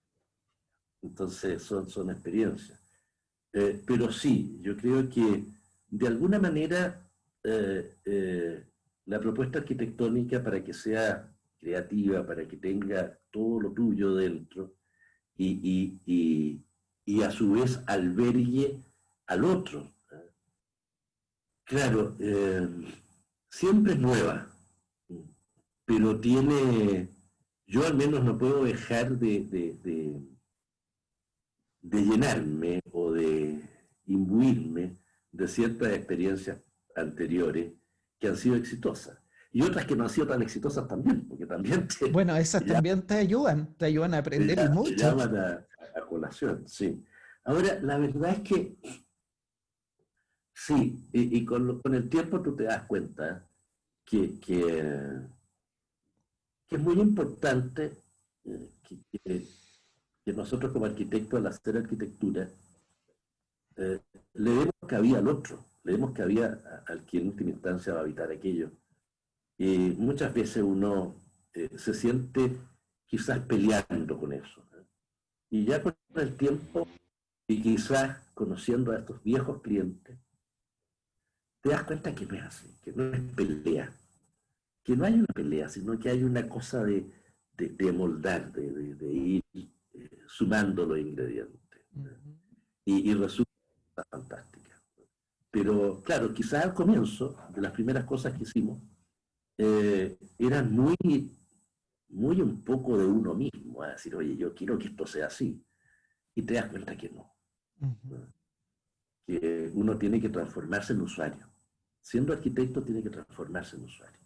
Speaker 2: entonces son experiencias. Pero sí, yo creo que de alguna manera la propuesta arquitectónica para que sea creativa, para que tenga todo lo tuyo dentro y a su vez albergue al otro. Claro, siempre es nueva, pero yo al menos no puedo dejar de llenarme o de imbuirme de ciertas experiencias anteriores que han sido exitosas. Y otras que no han sido tan exitosas también, porque también
Speaker 1: Bueno, esas
Speaker 2: te,
Speaker 1: también te ayudan a aprender y
Speaker 2: te
Speaker 1: mucho.
Speaker 2: llaman a colación, sí. Ahora, la verdad es que sí, y con el tiempo tú te das cuenta que es muy importante que nosotros como arquitectos al hacer arquitectura le demos cabida al otro, le demos cabida al que en última instancia va a habitar aquello. Y muchas veces uno se siente quizás peleando con eso, ¿eh? Y ya con el tiempo, y quizás conociendo a estos viejos clientes, te das cuenta que no es así, que no es pelea, que no hay una pelea, sino que hay una cosa de moldar, de ir sumando los ingredientes. Y resulta fantástica. Pero claro, quizás al comienzo, de las primeras cosas que hicimos, eran muy un poco de uno mismo, a decir, oye, yo quiero que esto sea así. Y te das cuenta que no, ¿no? Que uno tiene que transformarse en usuario. siendo arquitecto tiene que transformarse en usuario.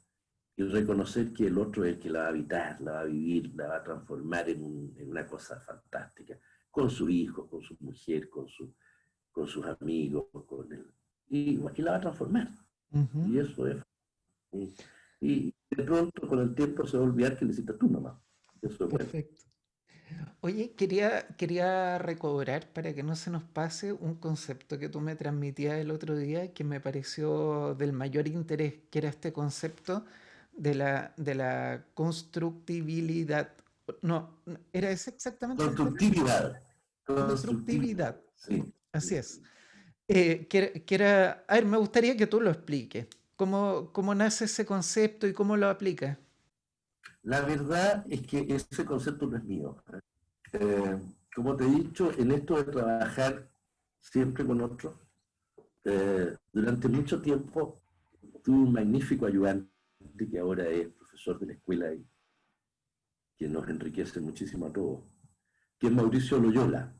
Speaker 2: Y reconocer que el otro es el que la va a habitar, la va a vivir, la va a transformar en una cosa fantástica, con su hijo, con su mujer, con sus amigos, con él. Y la va a transformar. Y eso es. Y, y de pronto con el tiempo se va a olvidar que necesitas tú nomás. Eso es bueno.
Speaker 1: Perfecto. Oye, quería recobrar para que no se nos pase un concepto que tú me transmitías el otro día que me pareció del mayor interés, que era este concepto de la constructibilidad. No, ¿era ese exactamente el término?
Speaker 2: Constructividad. Constructividad.
Speaker 1: Constructividad,
Speaker 2: Sí.
Speaker 1: así es. A ver, me gustaría que tú lo expliques. ¿Cómo nace ese concepto y cómo lo aplicas?
Speaker 2: La verdad es que ese concepto no es mío. Eh, Como te he dicho, en esto de trabajar siempre con otros, durante mucho tiempo tuve un magnífico ayudante que ahora es profesor de la escuela y que nos enriquece muchísimo a todos, que es Mauricio Loyola.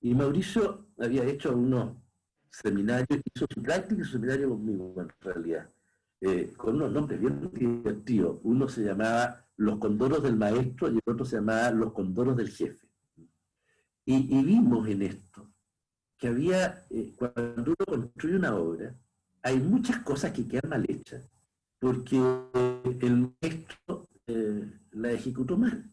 Speaker 2: Y Mauricio había hecho unos seminarios, hizo su práctica y su seminario conmigo en realidad, con unos nombres bien divertidos. Uno se llamaba Los Condoros del Maestro y el otro se llamaba Los Condoros del Jefe. Y vimos en esto que había, cuando uno construye una obra, hay muchas cosas que quedan mal hechas, porque el maestro la ejecutó mal.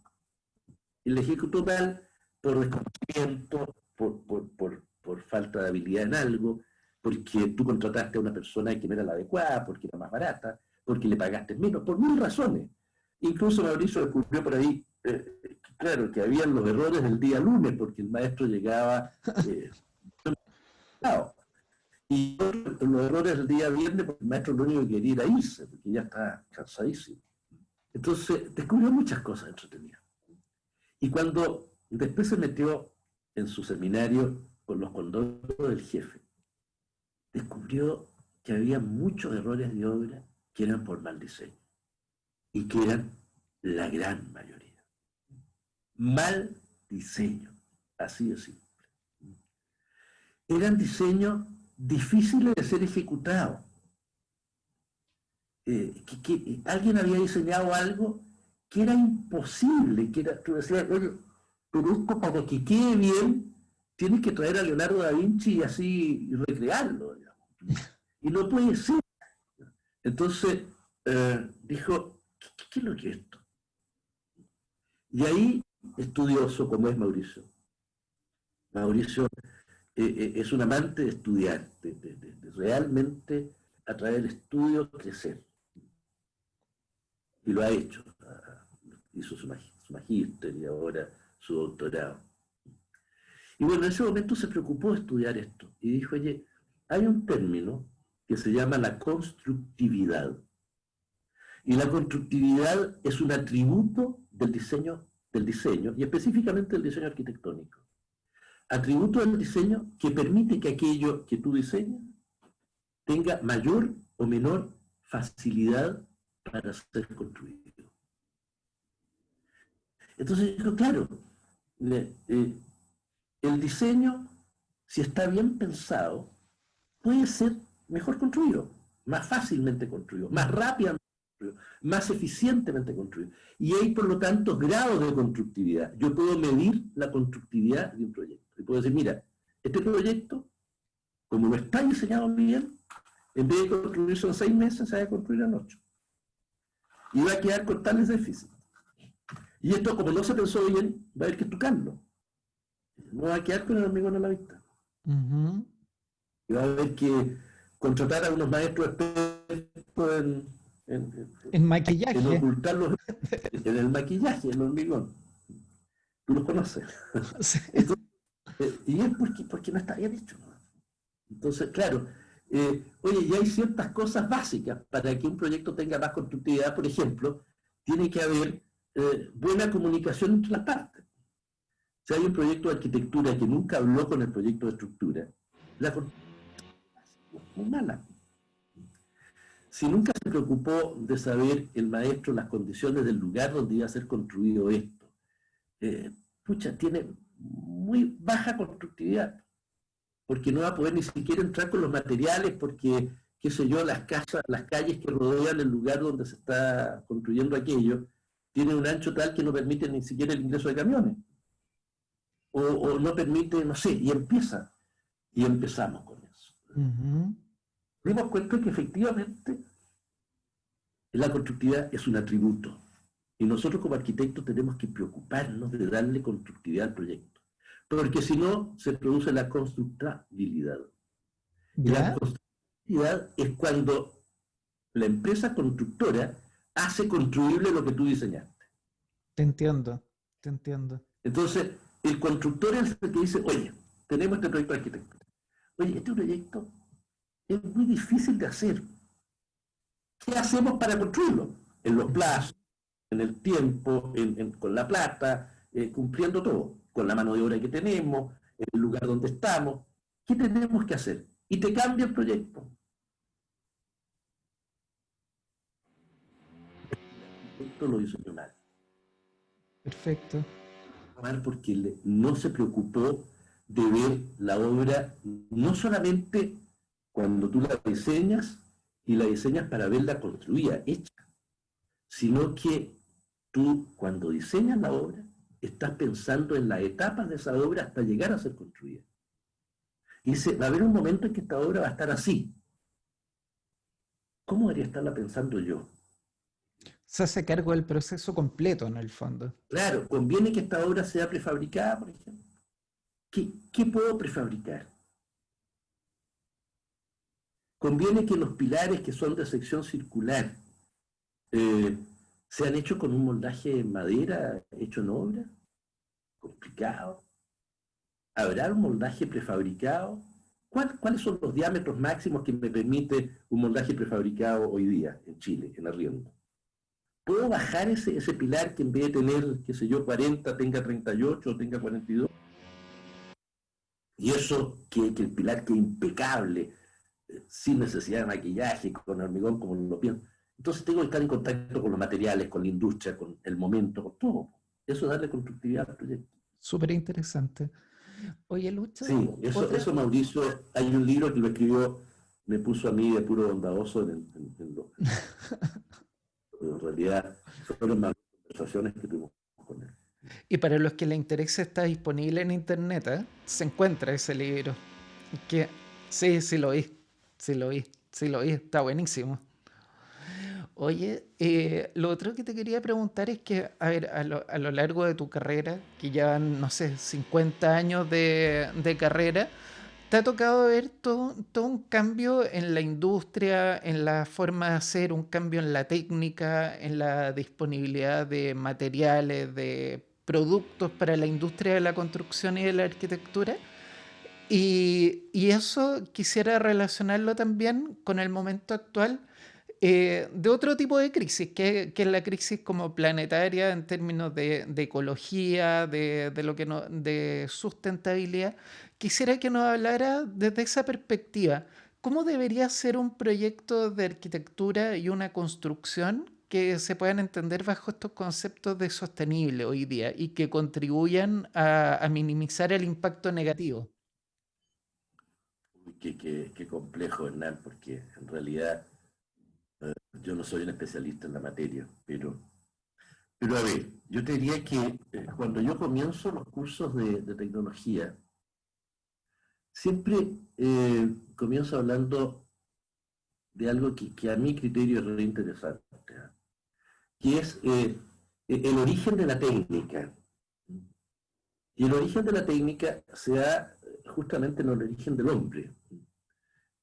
Speaker 2: Y la ejecutó mal por desconocimiento, por falta de habilidad en algo, porque tú contrataste a una persona que no era la adecuada, porque era más barata, porque le pagaste menos, por mil razones. Incluso Mauricio descubrió por ahí, claro, que habían los errores del día lunes, porque el maestro llegaba y los errores del día viernes, porque el maestro lo único que quería era irse, porque ya está cansadísimo. Entonces, descubrió muchas cosas entretenidas. Y cuando después se metió en su seminario con los condoros del jefe, descubrió que había muchos errores de obra que eran por mal diseño y que eran la gran mayoría. Mal diseño, así de simple. Eran diseños difíciles de ser ejecutados. Que alguien había diseñado algo que era imposible, que era, tú decías, oye, pero esto para que quede bien, tienes que traer a Leonardo da Vinci y así y recrearlo, digamos. Y no puede ser. Entonces, dijo, ¿qué es lo que es esto? Y ahí, estudioso como es Mauricio, Mauricio es un amante de estudiar, de realmente a través del estudio crecer. Y lo ha hecho. Hizo su magíster y ahora su doctorado. Y bueno, en ese momento se preocupó de estudiar esto y dijo, oye, hay un término que se llama la constructividad. Y la constructividad es un atributo del diseño y específicamente del diseño arquitectónico. Atributo del diseño que permite que aquello que tú diseñas tenga mayor o menor facilidad para ser construido. Entonces, claro, el diseño, si está bien pensado, puede ser mejor construido, más fácilmente construido, más rápidamente construido, más eficientemente construido. Y hay, por lo tanto, grados de constructividad. Yo puedo medir la constructividad de un proyecto. Y puedo decir, mira, este proyecto, como no está diseñado bien, en vez de construirse en 6 meses, se va a construir en 8. Y va a quedar con tales déficits. Y esto, como no se pensó bien, va a haber que estucarlo. No va a quedar con el hormigón a la vista. Y va a haber que contratar a unos maestros expertos
Speaker 1: En
Speaker 2: en
Speaker 1: maquillaje.
Speaker 2: ocultar en el maquillaje, en el hormigón. Tú los conoces.
Speaker 1: Sí.
Speaker 2: Entonces, y es porque no está bien hecho, ¿no? Entonces, claro, oye, ya hay ciertas cosas básicas para que un proyecto tenga más constructividad. Por ejemplo, tiene que haber buena comunicación entre las partes. Si hay un proyecto de arquitectura que nunca habló con el proyecto de estructura, la es muy mala. Si nunca se preocupó de saber el maestro las condiciones del lugar donde iba a ser construido esto, pucha, tiene muy baja constructividad, porque no va a poder ni siquiera entrar con los materiales, porque qué sé yo, las casas, las calles que rodean el lugar donde se está construyendo aquello, tienen un ancho tal que no permite ni siquiera el ingreso de camiones. O no permite, no sé, y empieza. Y empezamos con eso.
Speaker 1: Ujú.
Speaker 2: Dimos cuenta que efectivamente la constructividad es un atributo. Y nosotros como arquitectos tenemos que preocuparnos de darle constructividad al proyecto. Porque si no, se produce la constructabilidad. Y la
Speaker 1: ¿Ya?
Speaker 2: constructividad es cuando la empresa constructora hace construible lo que tú diseñaste.
Speaker 1: Te entiendo, te entiendo.
Speaker 2: Entonces, el constructor es el que dice, oye, tenemos este proyecto de arquitectura. Oye, este proyecto es muy difícil de hacer. ¿Qué hacemos para construirlo? En los
Speaker 1: Ujú.
Speaker 2: plazos, en el tiempo, con la plata, cumpliendo todo, con la mano de obra que tenemos, en el lugar donde estamos. ¿Qué tenemos que hacer? Y te cambia el proyecto. Esto lo diseñó mal.
Speaker 1: Perfecto.
Speaker 2: Mal porque no se preocupó de ver la obra no solamente cuando tú la diseñas y la diseñas para verla construida, hecha, sino que tú cuando diseñas la obra estás pensando en las etapas de esa obra hasta llegar a ser construida. Y dice, va a haber un momento en que esta obra va a estar así. ¿Cómo debería estarla pensando yo?
Speaker 1: Se hace cargo del proceso completo en el fondo.
Speaker 2: Claro, conviene que esta obra sea prefabricada, por ejemplo. ¿Qué puedo prefabricar? Conviene que los pilares que son de sección circular eh, sean hechos con un moldaje en madera hecho en obra. Complicado. ¿Habrá un moldaje prefabricado? ¿Cuáles son los diámetros máximos que me permite un moldaje prefabricado hoy día en Chile, en arriendo? ¿Puedo bajar ese pilar que en vez de tener, qué sé yo, 40, tenga 38 o tenga 42? Y eso, que el pilar quede impecable, sin necesidad de maquillaje, con hormigón, como lo pienso. Entonces tengo que estar en contacto con los materiales, con la industria, con el momento, con todo. Eso es darle constructividad al proyecto.
Speaker 1: Súper interesante. Oye, Lucho,
Speaker 2: Sí,
Speaker 1: otra.
Speaker 2: eso Mauricio, hay un libro que lo escribió, me puso a mí de puro bondadoso en realidad fueron más conversaciones que tuvimos con él.
Speaker 1: Y para los que les interese, está disponible en internet, ¿eh? Se encuentra ese libro. Que sí, sí lo vi. Sí lo vi. Sí lo vi. Está buenísimo. Oye, lo otro que te quería preguntar es que, a ver, a lo largo de tu carrera, que ya, no sé, 50 años de carrera, ¿te ha tocado ver todo un cambio en la industria, en la forma de hacer, un cambio en la técnica, en la disponibilidad de materiales, de productos para la industria de la construcción y de la arquitectura? Y eso quisiera relacionarlo también con el momento actual de otro tipo de crisis, que es la crisis como planetaria en términos de ecología, de lo que no, de sustentabilidad. Quisiera que nos hablara desde esa perspectiva, ¿cómo debería ser un proyecto de arquitectura y una construcción que se puedan entender bajo estos conceptos de sostenible hoy día y que contribuyan a minimizar el impacto negativo?
Speaker 2: Qué complejo, Hernán, porque en realidad yo no soy un especialista en la materia, pero a ver, yo te diría que cuando yo comienzo los cursos de tecnología, siempre comienzo hablando de algo que a mi criterio es re interesante, ¿eh? Que es el origen de la técnica. Y el origen de la técnica se da justamente en el origen del hombre.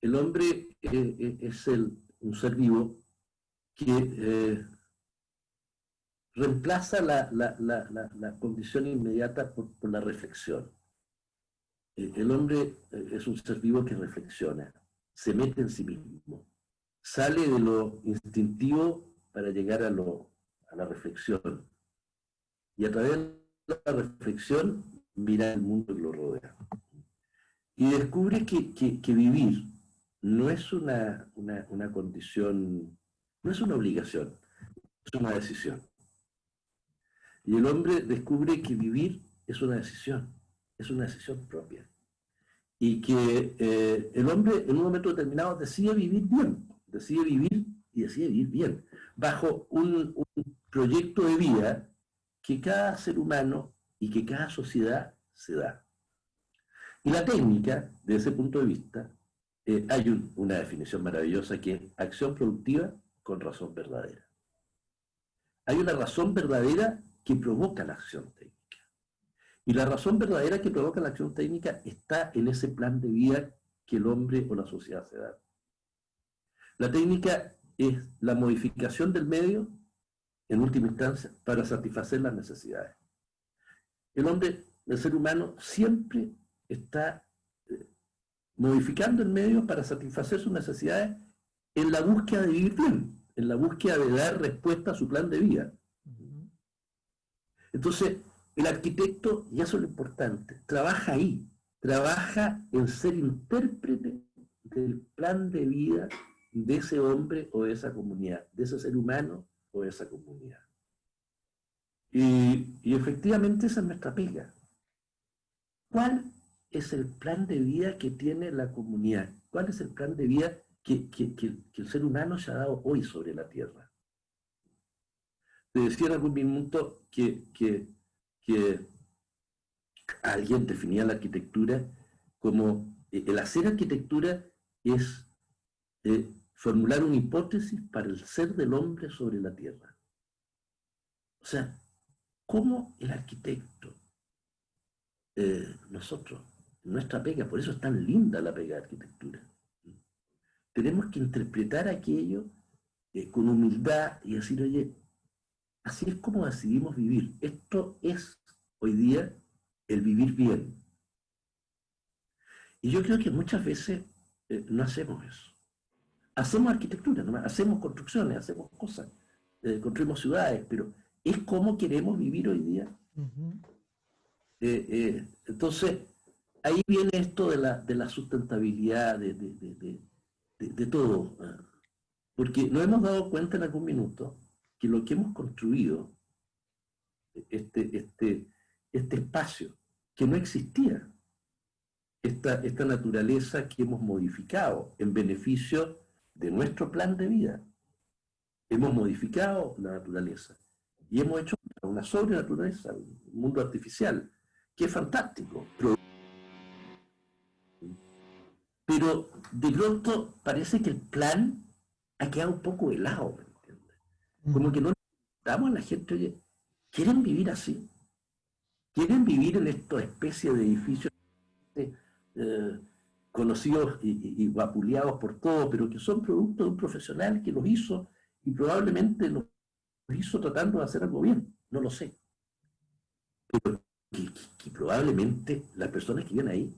Speaker 2: El hombre es un ser vivo que reemplaza la condición inmediata por la reflexión. El hombre es un ser vivo que reflexiona, se mete en sí mismo, sale de lo instintivo para llegar a la reflexión. Y a través de la reflexión mira el mundo que lo rodea. Y descubre que vivir no es una condición, no es una obligación, es una decisión. Y el hombre descubre que vivir es una decisión propia. y que el hombre en un momento determinado decide vivir bien, decide vivir y decide vivir bien, bajo un proyecto de vida que cada ser humano y que cada sociedad se da. Y la técnica, desde ese punto de vista, hay una definición maravillosa que es acción productiva con razón verdadera. Hay una razón verdadera que provoca la acción técnica. Y la razón verdadera que provoca la acción técnica está en ese plan de vida que el hombre o la sociedad se da. La técnica es la modificación del medio, en última instancia, para satisfacer las necesidades. El hombre, el ser humano, siempre está modificando el medio para satisfacer sus necesidades en la búsqueda de vivir bien, en la búsqueda de dar respuesta a su plan de vida. Entonces, el arquitecto, y eso es lo importante, trabaja ahí, trabaja en ser intérprete del plan de vida de ese hombre o de esa comunidad, de ese ser humano o de esa comunidad. Y efectivamente esa es nuestra pega. ¿Cuál es el plan de vida que tiene la comunidad? ¿Cuál es el plan de vida que el ser humano se ha dado hoy sobre la Tierra? Te decía en algún minuto que alguien definía la arquitectura como el hacer arquitectura es formular una hipótesis para el ser del hombre sobre la Tierra. O sea, ¿cómo el arquitecto, nosotros, nuestra pega, por eso es tan linda la pega de arquitectura, tenemos que interpretar aquello con humildad y decir, oye, así es como decidimos vivir. Esto es hoy día el vivir bien. Y yo creo que muchas veces no hacemos eso. Hacemos arquitectura, ¿no? Hacemos construcciones, hacemos cosas, construimos ciudades, pero es como queremos vivir hoy día. Entonces, ahí viene esto de la sustentabilidad, de todo. Porque nos hemos dado cuenta en algún minuto que lo que hemos construido, este espacio, que no existía, esta naturaleza que hemos modificado en beneficio de nuestro plan de vida. Hemos modificado la naturaleza y hemos hecho una sobrenaturaleza, un mundo artificial, que es fantástico. Pero de pronto parece que el plan ha quedado un poco helado, ¿me entiendes? Como que no damos a la gente, oye, ¿quieren vivir así? ¿Quieren vivir en esta especie de edificios conocidos y vapuleados por todos, pero que son producto de un profesional que los hizo y probablemente los hizo tratando de hacer algo bien? No lo sé. Pero que probablemente las personas que viven ahí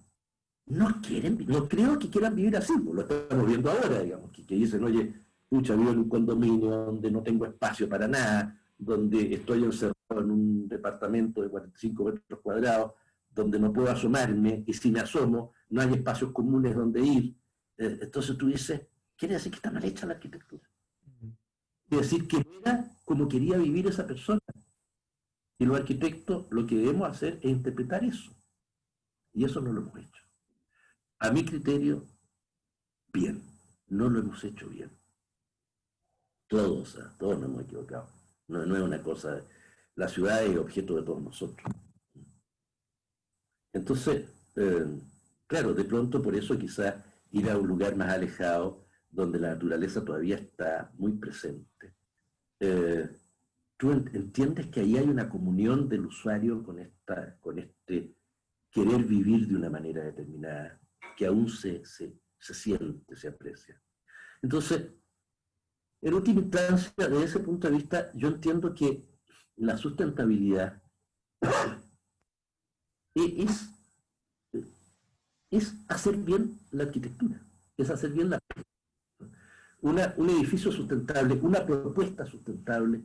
Speaker 2: no quieren, no creo que quieran vivir así, pues lo estamos viendo ahora, digamos, que dicen, oye, pucha, vivo en un condominio donde no tengo espacio para nada, donde estoy encerrado en un departamento de 45 metros cuadrados, donde no puedo asomarme, y si me asomo, no hay espacios comunes donde ir. Entonces tú dices, quiere decir que está mal hecha la arquitectura. Quiere decir que no era como quería vivir esa persona. Y los arquitectos lo que debemos hacer es interpretar eso. Y eso no lo hemos hecho. A mi criterio, bien. No lo hemos hecho bien. Todos nos hemos equivocado. No es una cosa... La ciudad es objeto de todos nosotros. Entonces, claro, de pronto por eso quizás ir a un lugar más alejado, donde la naturaleza todavía está muy presente. Tú entiendes que ahí hay una comunión del usuario con este querer vivir de una manera determinada, que aún se siente, se aprecia. Entonces, en última instancia, desde ese punto de vista, yo entiendo que la sustentabilidad es hacer bien la arquitectura, es hacer bien un edificio sustentable, una propuesta sustentable.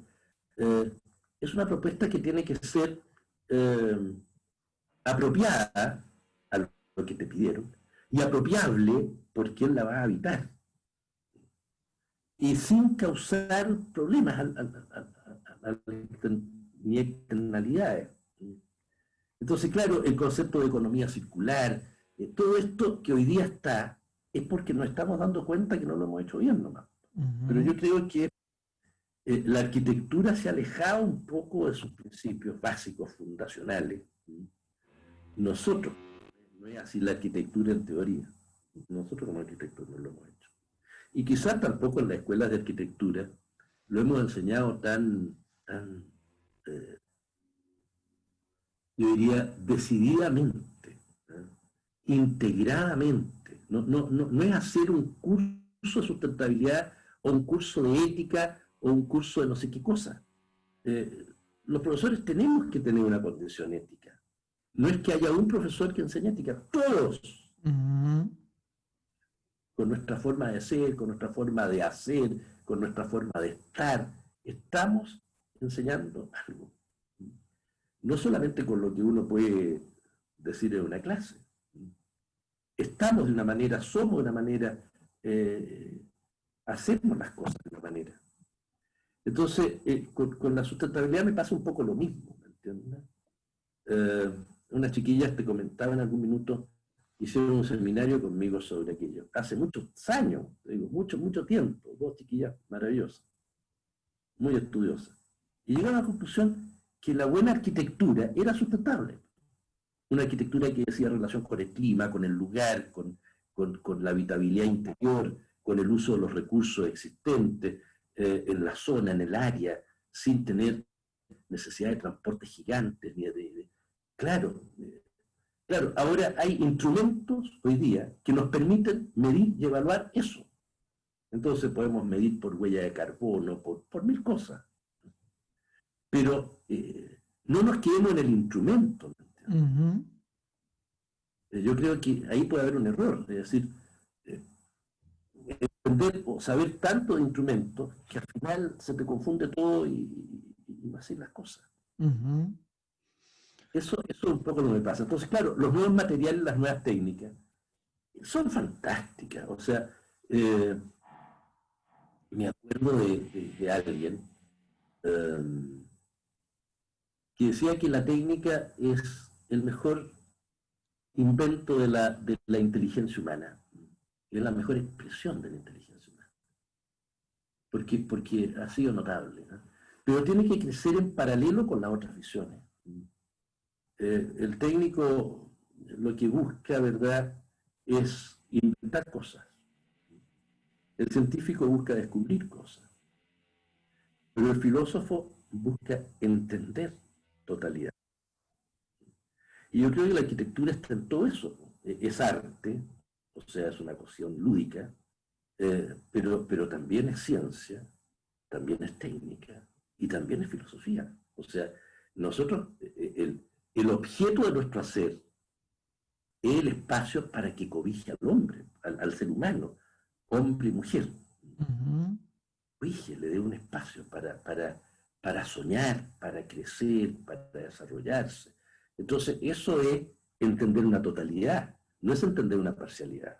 Speaker 2: Es una propuesta que tiene que ser apropiada a lo que te pidieron y apropiable por quien la va a habitar. Y sin causar problemas ni externalidades. Entonces, claro, el concepto de economía circular, todo esto que hoy día está es porque nos estamos dando cuenta que no lo hemos hecho bien nomás. Pero yo creo que la arquitectura se ha alejado un poco de sus principios básicos, fundacionales. Nosotros, no es así la arquitectura en teoría, nosotros como arquitectos no lo hemos hecho. Y quizás tampoco en las escuelas de arquitectura lo hemos enseñado tan yo diría, decididamente, ¿eh? Integradamente. No es hacer un curso de sustentabilidad o un curso de ética o un curso de no sé qué cosa. Los profesores tenemos que tener una condición ética. No es que haya un profesor que enseñe ética, todos, con nuestra forma de ser, con nuestra forma de hacer, con nuestra forma de estar, estamos enseñando algo. No solamente con lo que uno puede decir en una clase. Estamos de una manera, somos de una manera, hacemos las cosas de una manera. Entonces, con la sustentabilidad me pasa un poco lo mismo, ¿me entiendes? Unas chiquillas, te comentaba en algún minuto, hicieron un seminario conmigo sobre aquello. Hace muchos años, digo, mucho tiempo, dos chiquillas maravillosas, muy estudiosas. Y llegaron a la conclusión que la buena arquitectura era sustentable. Una arquitectura que hacía relación con el clima, con el lugar, con la habitabilidad interior, con el uso de los recursos existentes en la zona, en el área, sin tener necesidad de transportes gigantes. Claro, ahora hay instrumentos hoy día que nos permiten medir y evaluar eso. Entonces podemos medir por huella de carbono, por mil cosas. Pero no nos quedemos en el instrumento. Yo creo que ahí puede haber un error, es decir, entender o saber tanto de instrumentos que al final se te confunde todo y no así las cosas. Eso es un poco lo que me pasa. Entonces, claro, los nuevos materiales, las nuevas técnicas, son fantásticas. O sea, me acuerdo de alguien que decía que la técnica es el mejor invento de la inteligencia humana. Es la mejor expresión de la inteligencia humana. Porque ha sido notable, ¿no? Pero tiene que crecer en paralelo con las otras visiones. El técnico lo que busca, ¿verdad?, es inventar cosas. El científico busca descubrir cosas. Pero el filósofo busca entender totalidad. Y yo creo que la arquitectura está en todo eso. Es arte, o sea, es una cuestión lúdica, pero también es ciencia, también es técnica y también es filosofía. O sea, nosotros, el objeto de nuestro hacer es el espacio para que cobije al hombre, al ser humano, hombre y mujer. Cobije, le dé un espacio para soñar, para crecer, para desarrollarse. Entonces, eso es entender una totalidad, no es entender una parcialidad.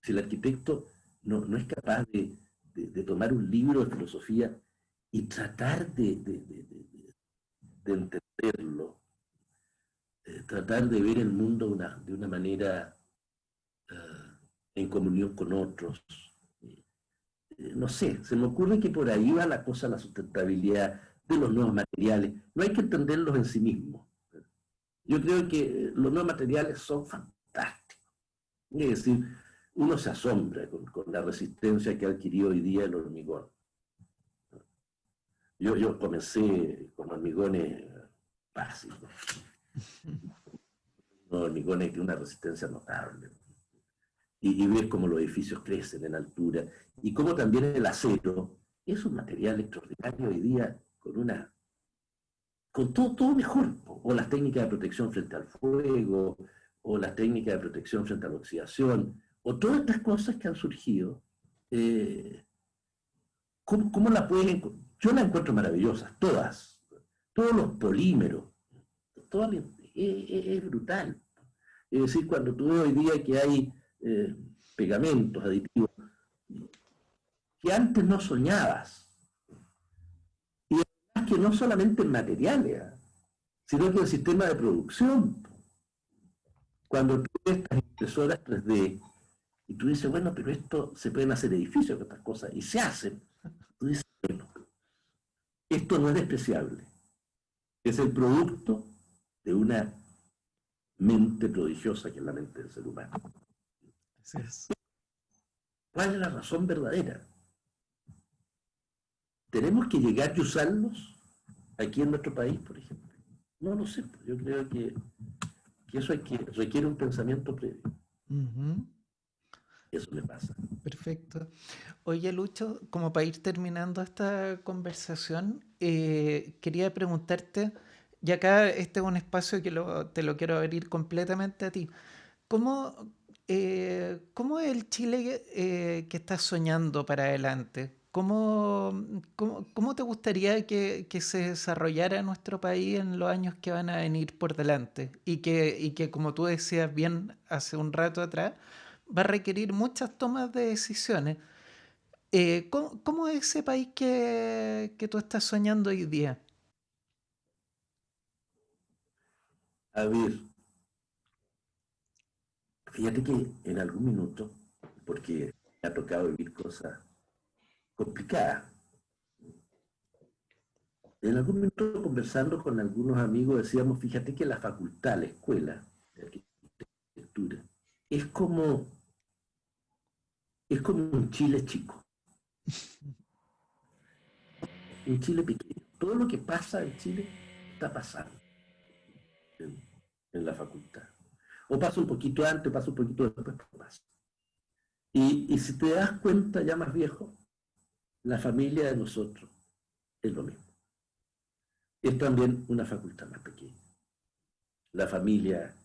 Speaker 2: Si el arquitecto no es capaz de tomar un libro de filosofía y tratar de entenderlo, tratar de ver el mundo de una manera en comunión con otros, no sé, se me ocurre que por ahí va la cosa, la sustentabilidad de los nuevos materiales. No hay que entenderlos en sí mismos. Yo creo que los nuevos materiales son fantásticos. Es decir, uno se asombra con la resistencia que ha adquirido hoy día el hormigón. Yo comencé con hormigones básicos. Unos hormigones de una resistencia notable. Y ver cómo los edificios crecen en altura. Y cómo también el acero es un material extraordinario hoy día con todo mejor. O las técnicas de protección frente al fuego, o las técnicas de protección frente a la oxidación, o todas estas cosas que han surgido, ¿cómo la pueden? Yo las encuentro maravillosas, todas. Todos los polímeros, todo es brutal. Es decir, cuando tú ves hoy día que hay pegamentos, aditivos, que antes no soñabas, y además que no solamente en materiales, sino que en el sistema de producción. Cuando tú ves estas impresoras 3D y tú dices, bueno, pero esto se pueden hacer edificios con estas cosas, y se hacen, tú dices, bueno, esto no es despreciable, es el producto de una mente prodigiosa que es la mente del ser humano.
Speaker 1: Así es.
Speaker 2: ¿Cuál es la razón verdadera? ¿Tenemos que llegar y usarlos aquí en nuestro país, por ejemplo? No lo sé, yo creo que eso requiere un pensamiento previo.
Speaker 1: Ujú.
Speaker 2: Eso me pasa.
Speaker 1: Perfecto. Oye, Lucho, como para ir terminando esta conversación, quería preguntarte, y acá este es un espacio que te lo quiero abrir completamente a ti. ¿Cómo, cómo es el Chile que estás soñando para adelante? ¿Cómo te gustaría que se desarrollara nuestro país en los años que van a venir por delante? Y que, como tú decías bien hace un rato atrás, va a requerir muchas tomas de decisiones. ¿Cómo es ese país que tú estás soñando hoy día?
Speaker 2: A ver, fíjate que en algún minuto, porque me ha tocado vivir cosas complicadas, en algún momento conversando con algunos amigos decíamos, fíjate que la facultad, la escuela de arquitectura, es como, es como un Chile chico, un Chile pequeño. Todo lo que pasa en Chile está pasando en, en la facultad. O pasa un poquito antes, pasa un poquito después, pero pasa. Y si te das cuenta ya más viejo, la familia de nosotros es lo mismo. Es también una facultad más pequeña. La familia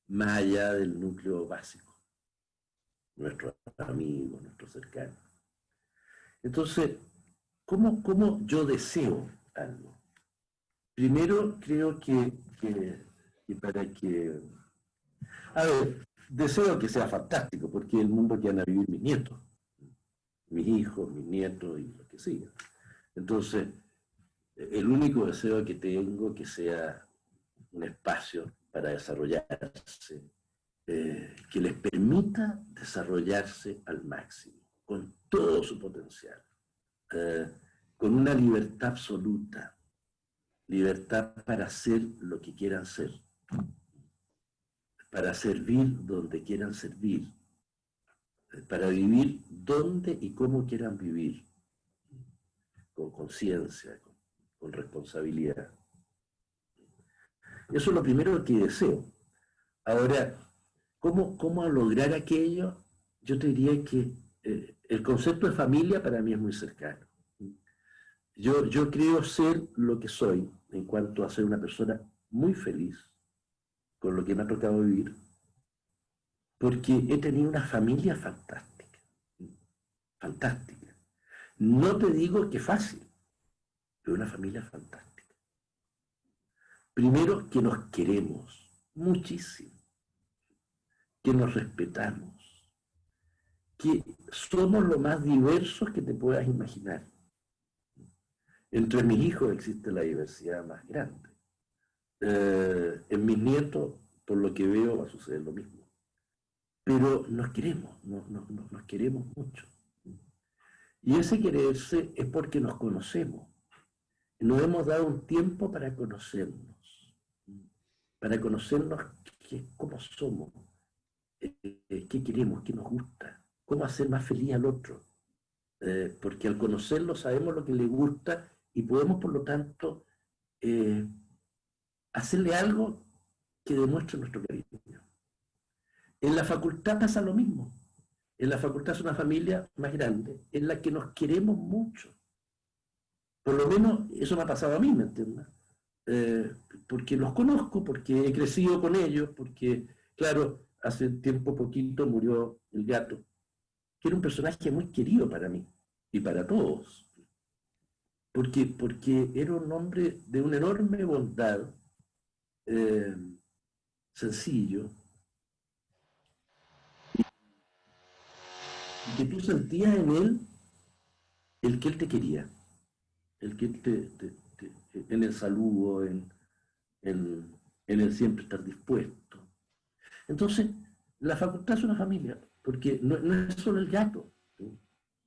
Speaker 2: más allá del núcleo básico, nuestros amigos, nuestros cercanos. Entonces, ¿cómo yo deseo algo? Primero, creo que para que... A ver, deseo que sea fantástico, porque es el mundo que van a vivir mis nietos, mis hijos, mis nietos y lo que siga. Entonces, el único deseo que tengo que sea un espacio para desarrollarse, que les permita desarrollarse al máximo, con todo su potencial, eh, con una libertad absoluta, libertad para hacer lo que quieran ser, para servir donde quieran servir, para vivir donde y cómo quieran vivir, con conciencia, con responsabilidad. Eso es lo primero que deseo. Ahora, ¿cómo lograr aquello? Yo te diría que el concepto de familia para mí es muy cercano. Yo creo ser lo que soy en cuanto a ser una persona muy feliz con lo que me ha tocado vivir, porque he tenido una familia fantástica, fantástica. No te digo que fácil, pero una familia fantástica. Primero, que nos queremos muchísimo, que nos respetamos, que somos lo más diversos que te puedas imaginar. Entre mis hijos existe la diversidad más grande. En mis nietos, por lo que veo, va a suceder lo mismo. Pero nos queremos, nos queremos mucho. Y ese quererse es porque nos conocemos. Nos hemos dado un tiempo para conocernos cómo somos, qué queremos, qué nos gusta, cómo hacer más feliz al otro. Porque al conocerlo sabemos lo que le gusta y podemos, por lo tanto, eh, hacerle algo que demuestre nuestro cariño. En la facultad pasa lo mismo. En la facultad es una familia más grande, en la que nos queremos mucho. Por lo menos eso me ha pasado a mí, ¿me entiendes? Eh, porque los conozco, porque he crecido con ellos, porque, claro, hace tiempo poquito murió el gato, que era un personaje muy querido para mí y para todos, porque era un hombre de una enorme bondad, eh, sencillo, y que tú sentías en él el que él te quería, el que él en el saludo, en, en el siempre estar dispuesto. Entonces, la facultad es una familia, porque no es solo el gato. ¿Sí?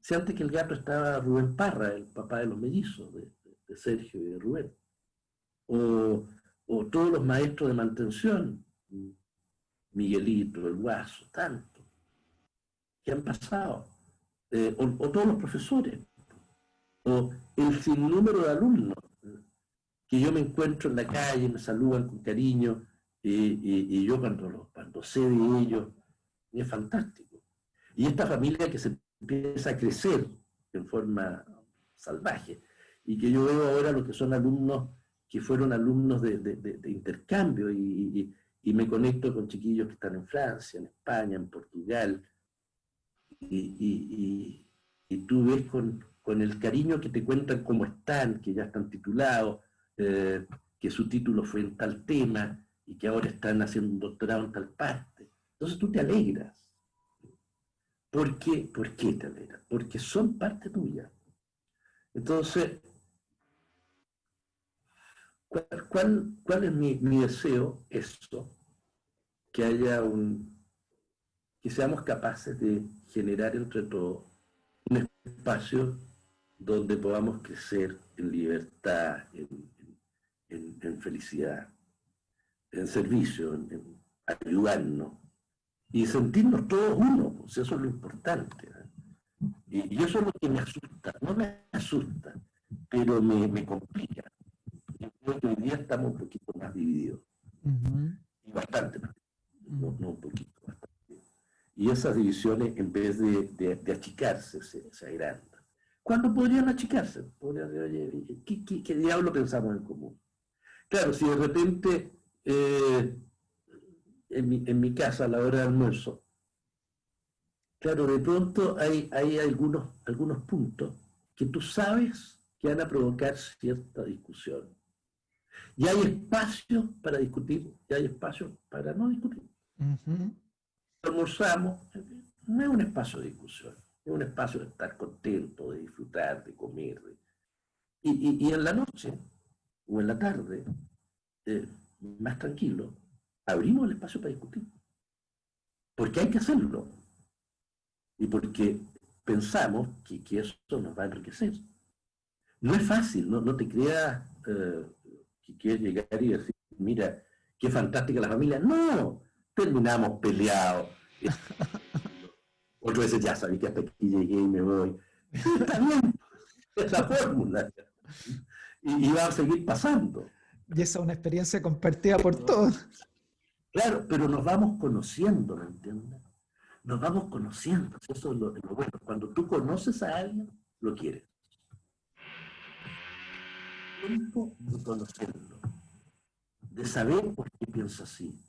Speaker 2: Si antes que el gato estaba Rubén Parra, el papá de los mellizos, de Sergio y de Rubén, o todos los maestros de mantención, Miguelito, el Guaso, tanto, que han pasado, o todos los profesores, o el sinnúmero de alumnos que yo me encuentro en la calle, me saludan con cariño, y yo cuando sé de ellos, es fantástico. Y esta familia que se empieza a crecer en forma salvaje, y que yo veo ahora los que son alumnos, que fueron alumnos de intercambio, y me conecto con chiquillos que están en Francia, en España, en Portugal, y tú ves con el cariño que te cuentan cómo están, que ya están titulados, que su título fue en tal tema y que ahora están haciendo un doctorado en tal parte. Entonces tú te alegras. ¿Por qué? ¿Por qué te alegras? Porque son parte tuya. Entonces, ¿cuál es mi deseo? Esto, que haya que seamos capaces de generar entre todos un espacio donde podamos crecer en libertad, en felicidad, en servicio, en ayudarnos y sentirnos todos uno, pues eso es lo importante. Y eso es lo que me asusta, no me asusta, pero me complica. Yo creo que hoy día estamos un poquito más divididos, y bastante más, no un poquito, bastante. Y esas divisiones, en vez de achicarse, se agrandan. ¿Cuándo podrían achicarse? Podrían decir, oye, ¿qué diablo pensamos en común? Claro, si de repente en mi casa a la hora de almuerzo, claro, de pronto hay algunos puntos que tú sabes que van a provocar cierta discusión. Y hay espacio para discutir y hay espacio para no discutir. Almorzamos, no es un espacio de discusión, es un espacio de estar contento, de disfrutar, de comer. Y en la noche o en la tarde, más tranquilo, abrimos el espacio para discutir. Porque hay que hacerlo. Y porque pensamos que eso nos va a enriquecer. No es fácil, no te creas que quieres llegar y decir, mira, qué fantástica la familia. No, terminamos peleados. Otras veces ya sabí que hasta aquí llegué y me voy. Sí, está bien, es la fórmula. Y va a seguir pasando.
Speaker 1: Y esa es una experiencia compartida por todos.
Speaker 2: Claro, pero nos vamos conociendo, ¿me entiendes? Nos vamos conociendo, eso es lo bueno. Cuando tú conoces a alguien, lo quieres. Tiempo de conocerlo, de saber por qué piensa así,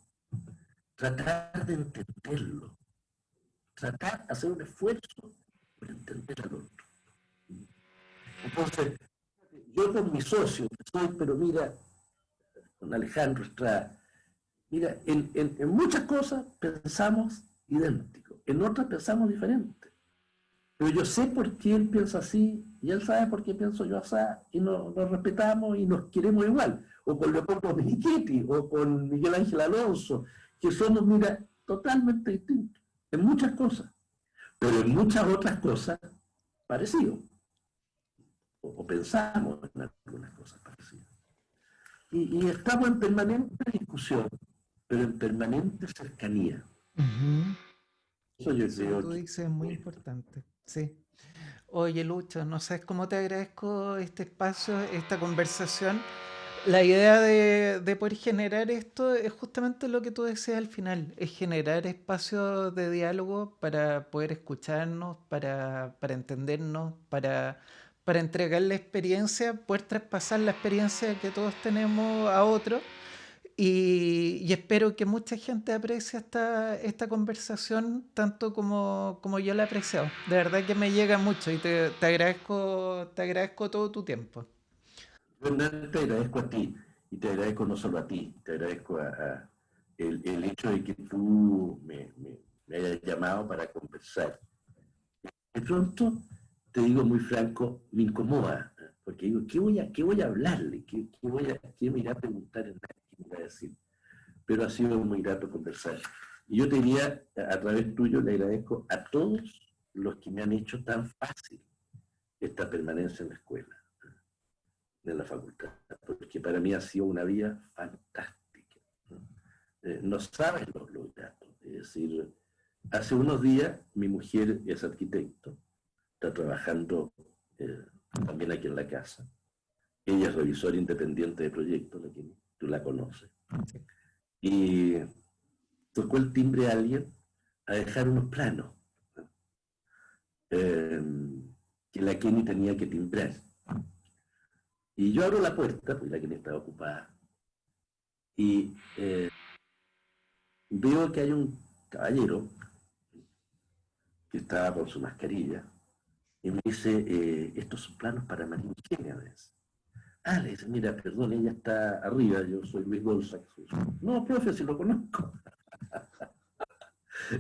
Speaker 2: tratar de entenderlo, tratar de hacer un esfuerzo por entender al otro. Entonces, yo con mi socio, que soy, pero mira, con Alejandro Estrada, mira, en muchas cosas pensamos idénticos, en otras pensamos diferente. Pero yo sé por qué él piensa así, y él sabe por qué pienso yo así, y nos respetamos y nos queremos igual. O con Leopoldo Menichetti, o con Miguel Ángel Alonso, que somos, mira, totalmente distintos, en muchas cosas, pero en muchas otras cosas parecidos. O pensamos en algunas cosas parecidas. Y estamos en permanente discusión, pero en permanente cercanía. Eso yo
Speaker 1: Eso que
Speaker 2: creo
Speaker 1: tú
Speaker 2: que
Speaker 1: dices es muy importante. Sí. Oye, Lucho, no sabes cómo te agradezco este espacio, esta conversación. La idea de poder generar esto es justamente lo que tú decías al final, es generar espacios de diálogo para poder escucharnos, para entendernos, para entregar la experiencia, poder traspasar la experiencia que todos tenemos a otros. Y espero que mucha gente aprecie esta conversación tanto como yo la he apreciado. De verdad que me llega mucho y te agradezco todo tu tiempo.
Speaker 2: Hernán, te agradezco a ti, y te agradezco no solo a ti, te agradezco el hecho de que tú me hayas llamado para conversar. De pronto, te digo muy franco, me incomoda, porque digo, qué voy a hablarle? ¿Qué me irá a preguntar en qué me irá a decir? Pero ha sido muy grato conversar. Y yo te diría, a través tuyo, le agradezco a todos los que me han hecho tan fácil esta permanencia en la escuela, en la facultad, porque para mí ha sido una vida fantástica. No sabes los gastos. Es decir, hace unos días mi mujer es arquitecto, está trabajando también aquí en la casa. Ella es revisora independiente de proyectos, tú la conoces.
Speaker 1: Sí.
Speaker 2: Y tocó el timbre a alguien a dejar unos planos que la Kenny tenía que timbrar. Y yo abro la puerta, pues la Kenny estaba ocupada, y veo que hay un caballero que estaba con su mascarilla y me dice, estos son planos para María Eugenia. Ah, le dice, mira, perdón, ella está arriba, yo soy Luis Bolsa. No, profe, si lo conozco.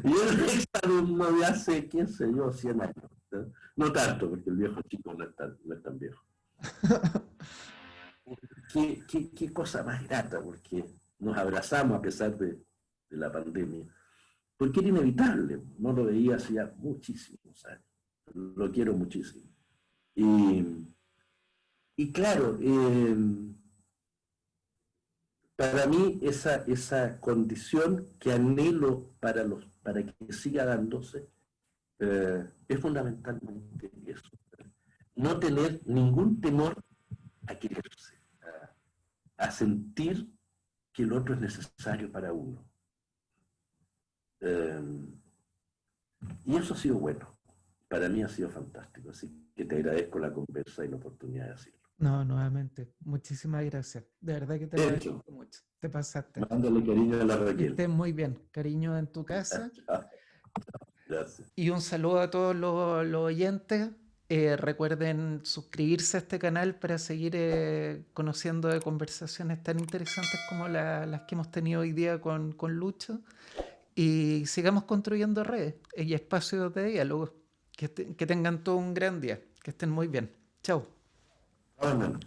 Speaker 2: Y el exalumno de hace, quién sé yo, 100 años. No tanto, porque el viejo chico no es tan viejo. Qué cosa más grata, porque nos abrazamos a pesar de la pandemia. Porque era inevitable, no lo veía hacía muchísimos años. Lo quiero muchísimo. Y claro, para mí esa condición que anhelo para que siga dándose es fundamentalmente eso. No tener ningún temor a quererse, a sentir que el otro es necesario para uno. Y eso ha sido bueno. Para mí ha sido fantástico. Así que te agradezco la conversa y la oportunidad de decirlo.
Speaker 1: No, nuevamente, muchísimas gracias. De verdad que te lo
Speaker 2: Hecho,
Speaker 1: agradezco mucho. Te pasaste.
Speaker 2: mándale cariño a la
Speaker 1: Que
Speaker 2: Raquel.
Speaker 1: estés muy bien. Cariño en tu casa.
Speaker 2: Gracias.
Speaker 1: Y un saludo a todos los oyentes. Recuerden suscribirse a este canal para seguir conociendo de conversaciones tan interesantes como las que hemos tenido hoy día con Lucho. Y sigamos construyendo redes y espacios de diálogo. Que tengan todo un gran día. Que estén muy bien. Chao.
Speaker 2: Chao, hermano.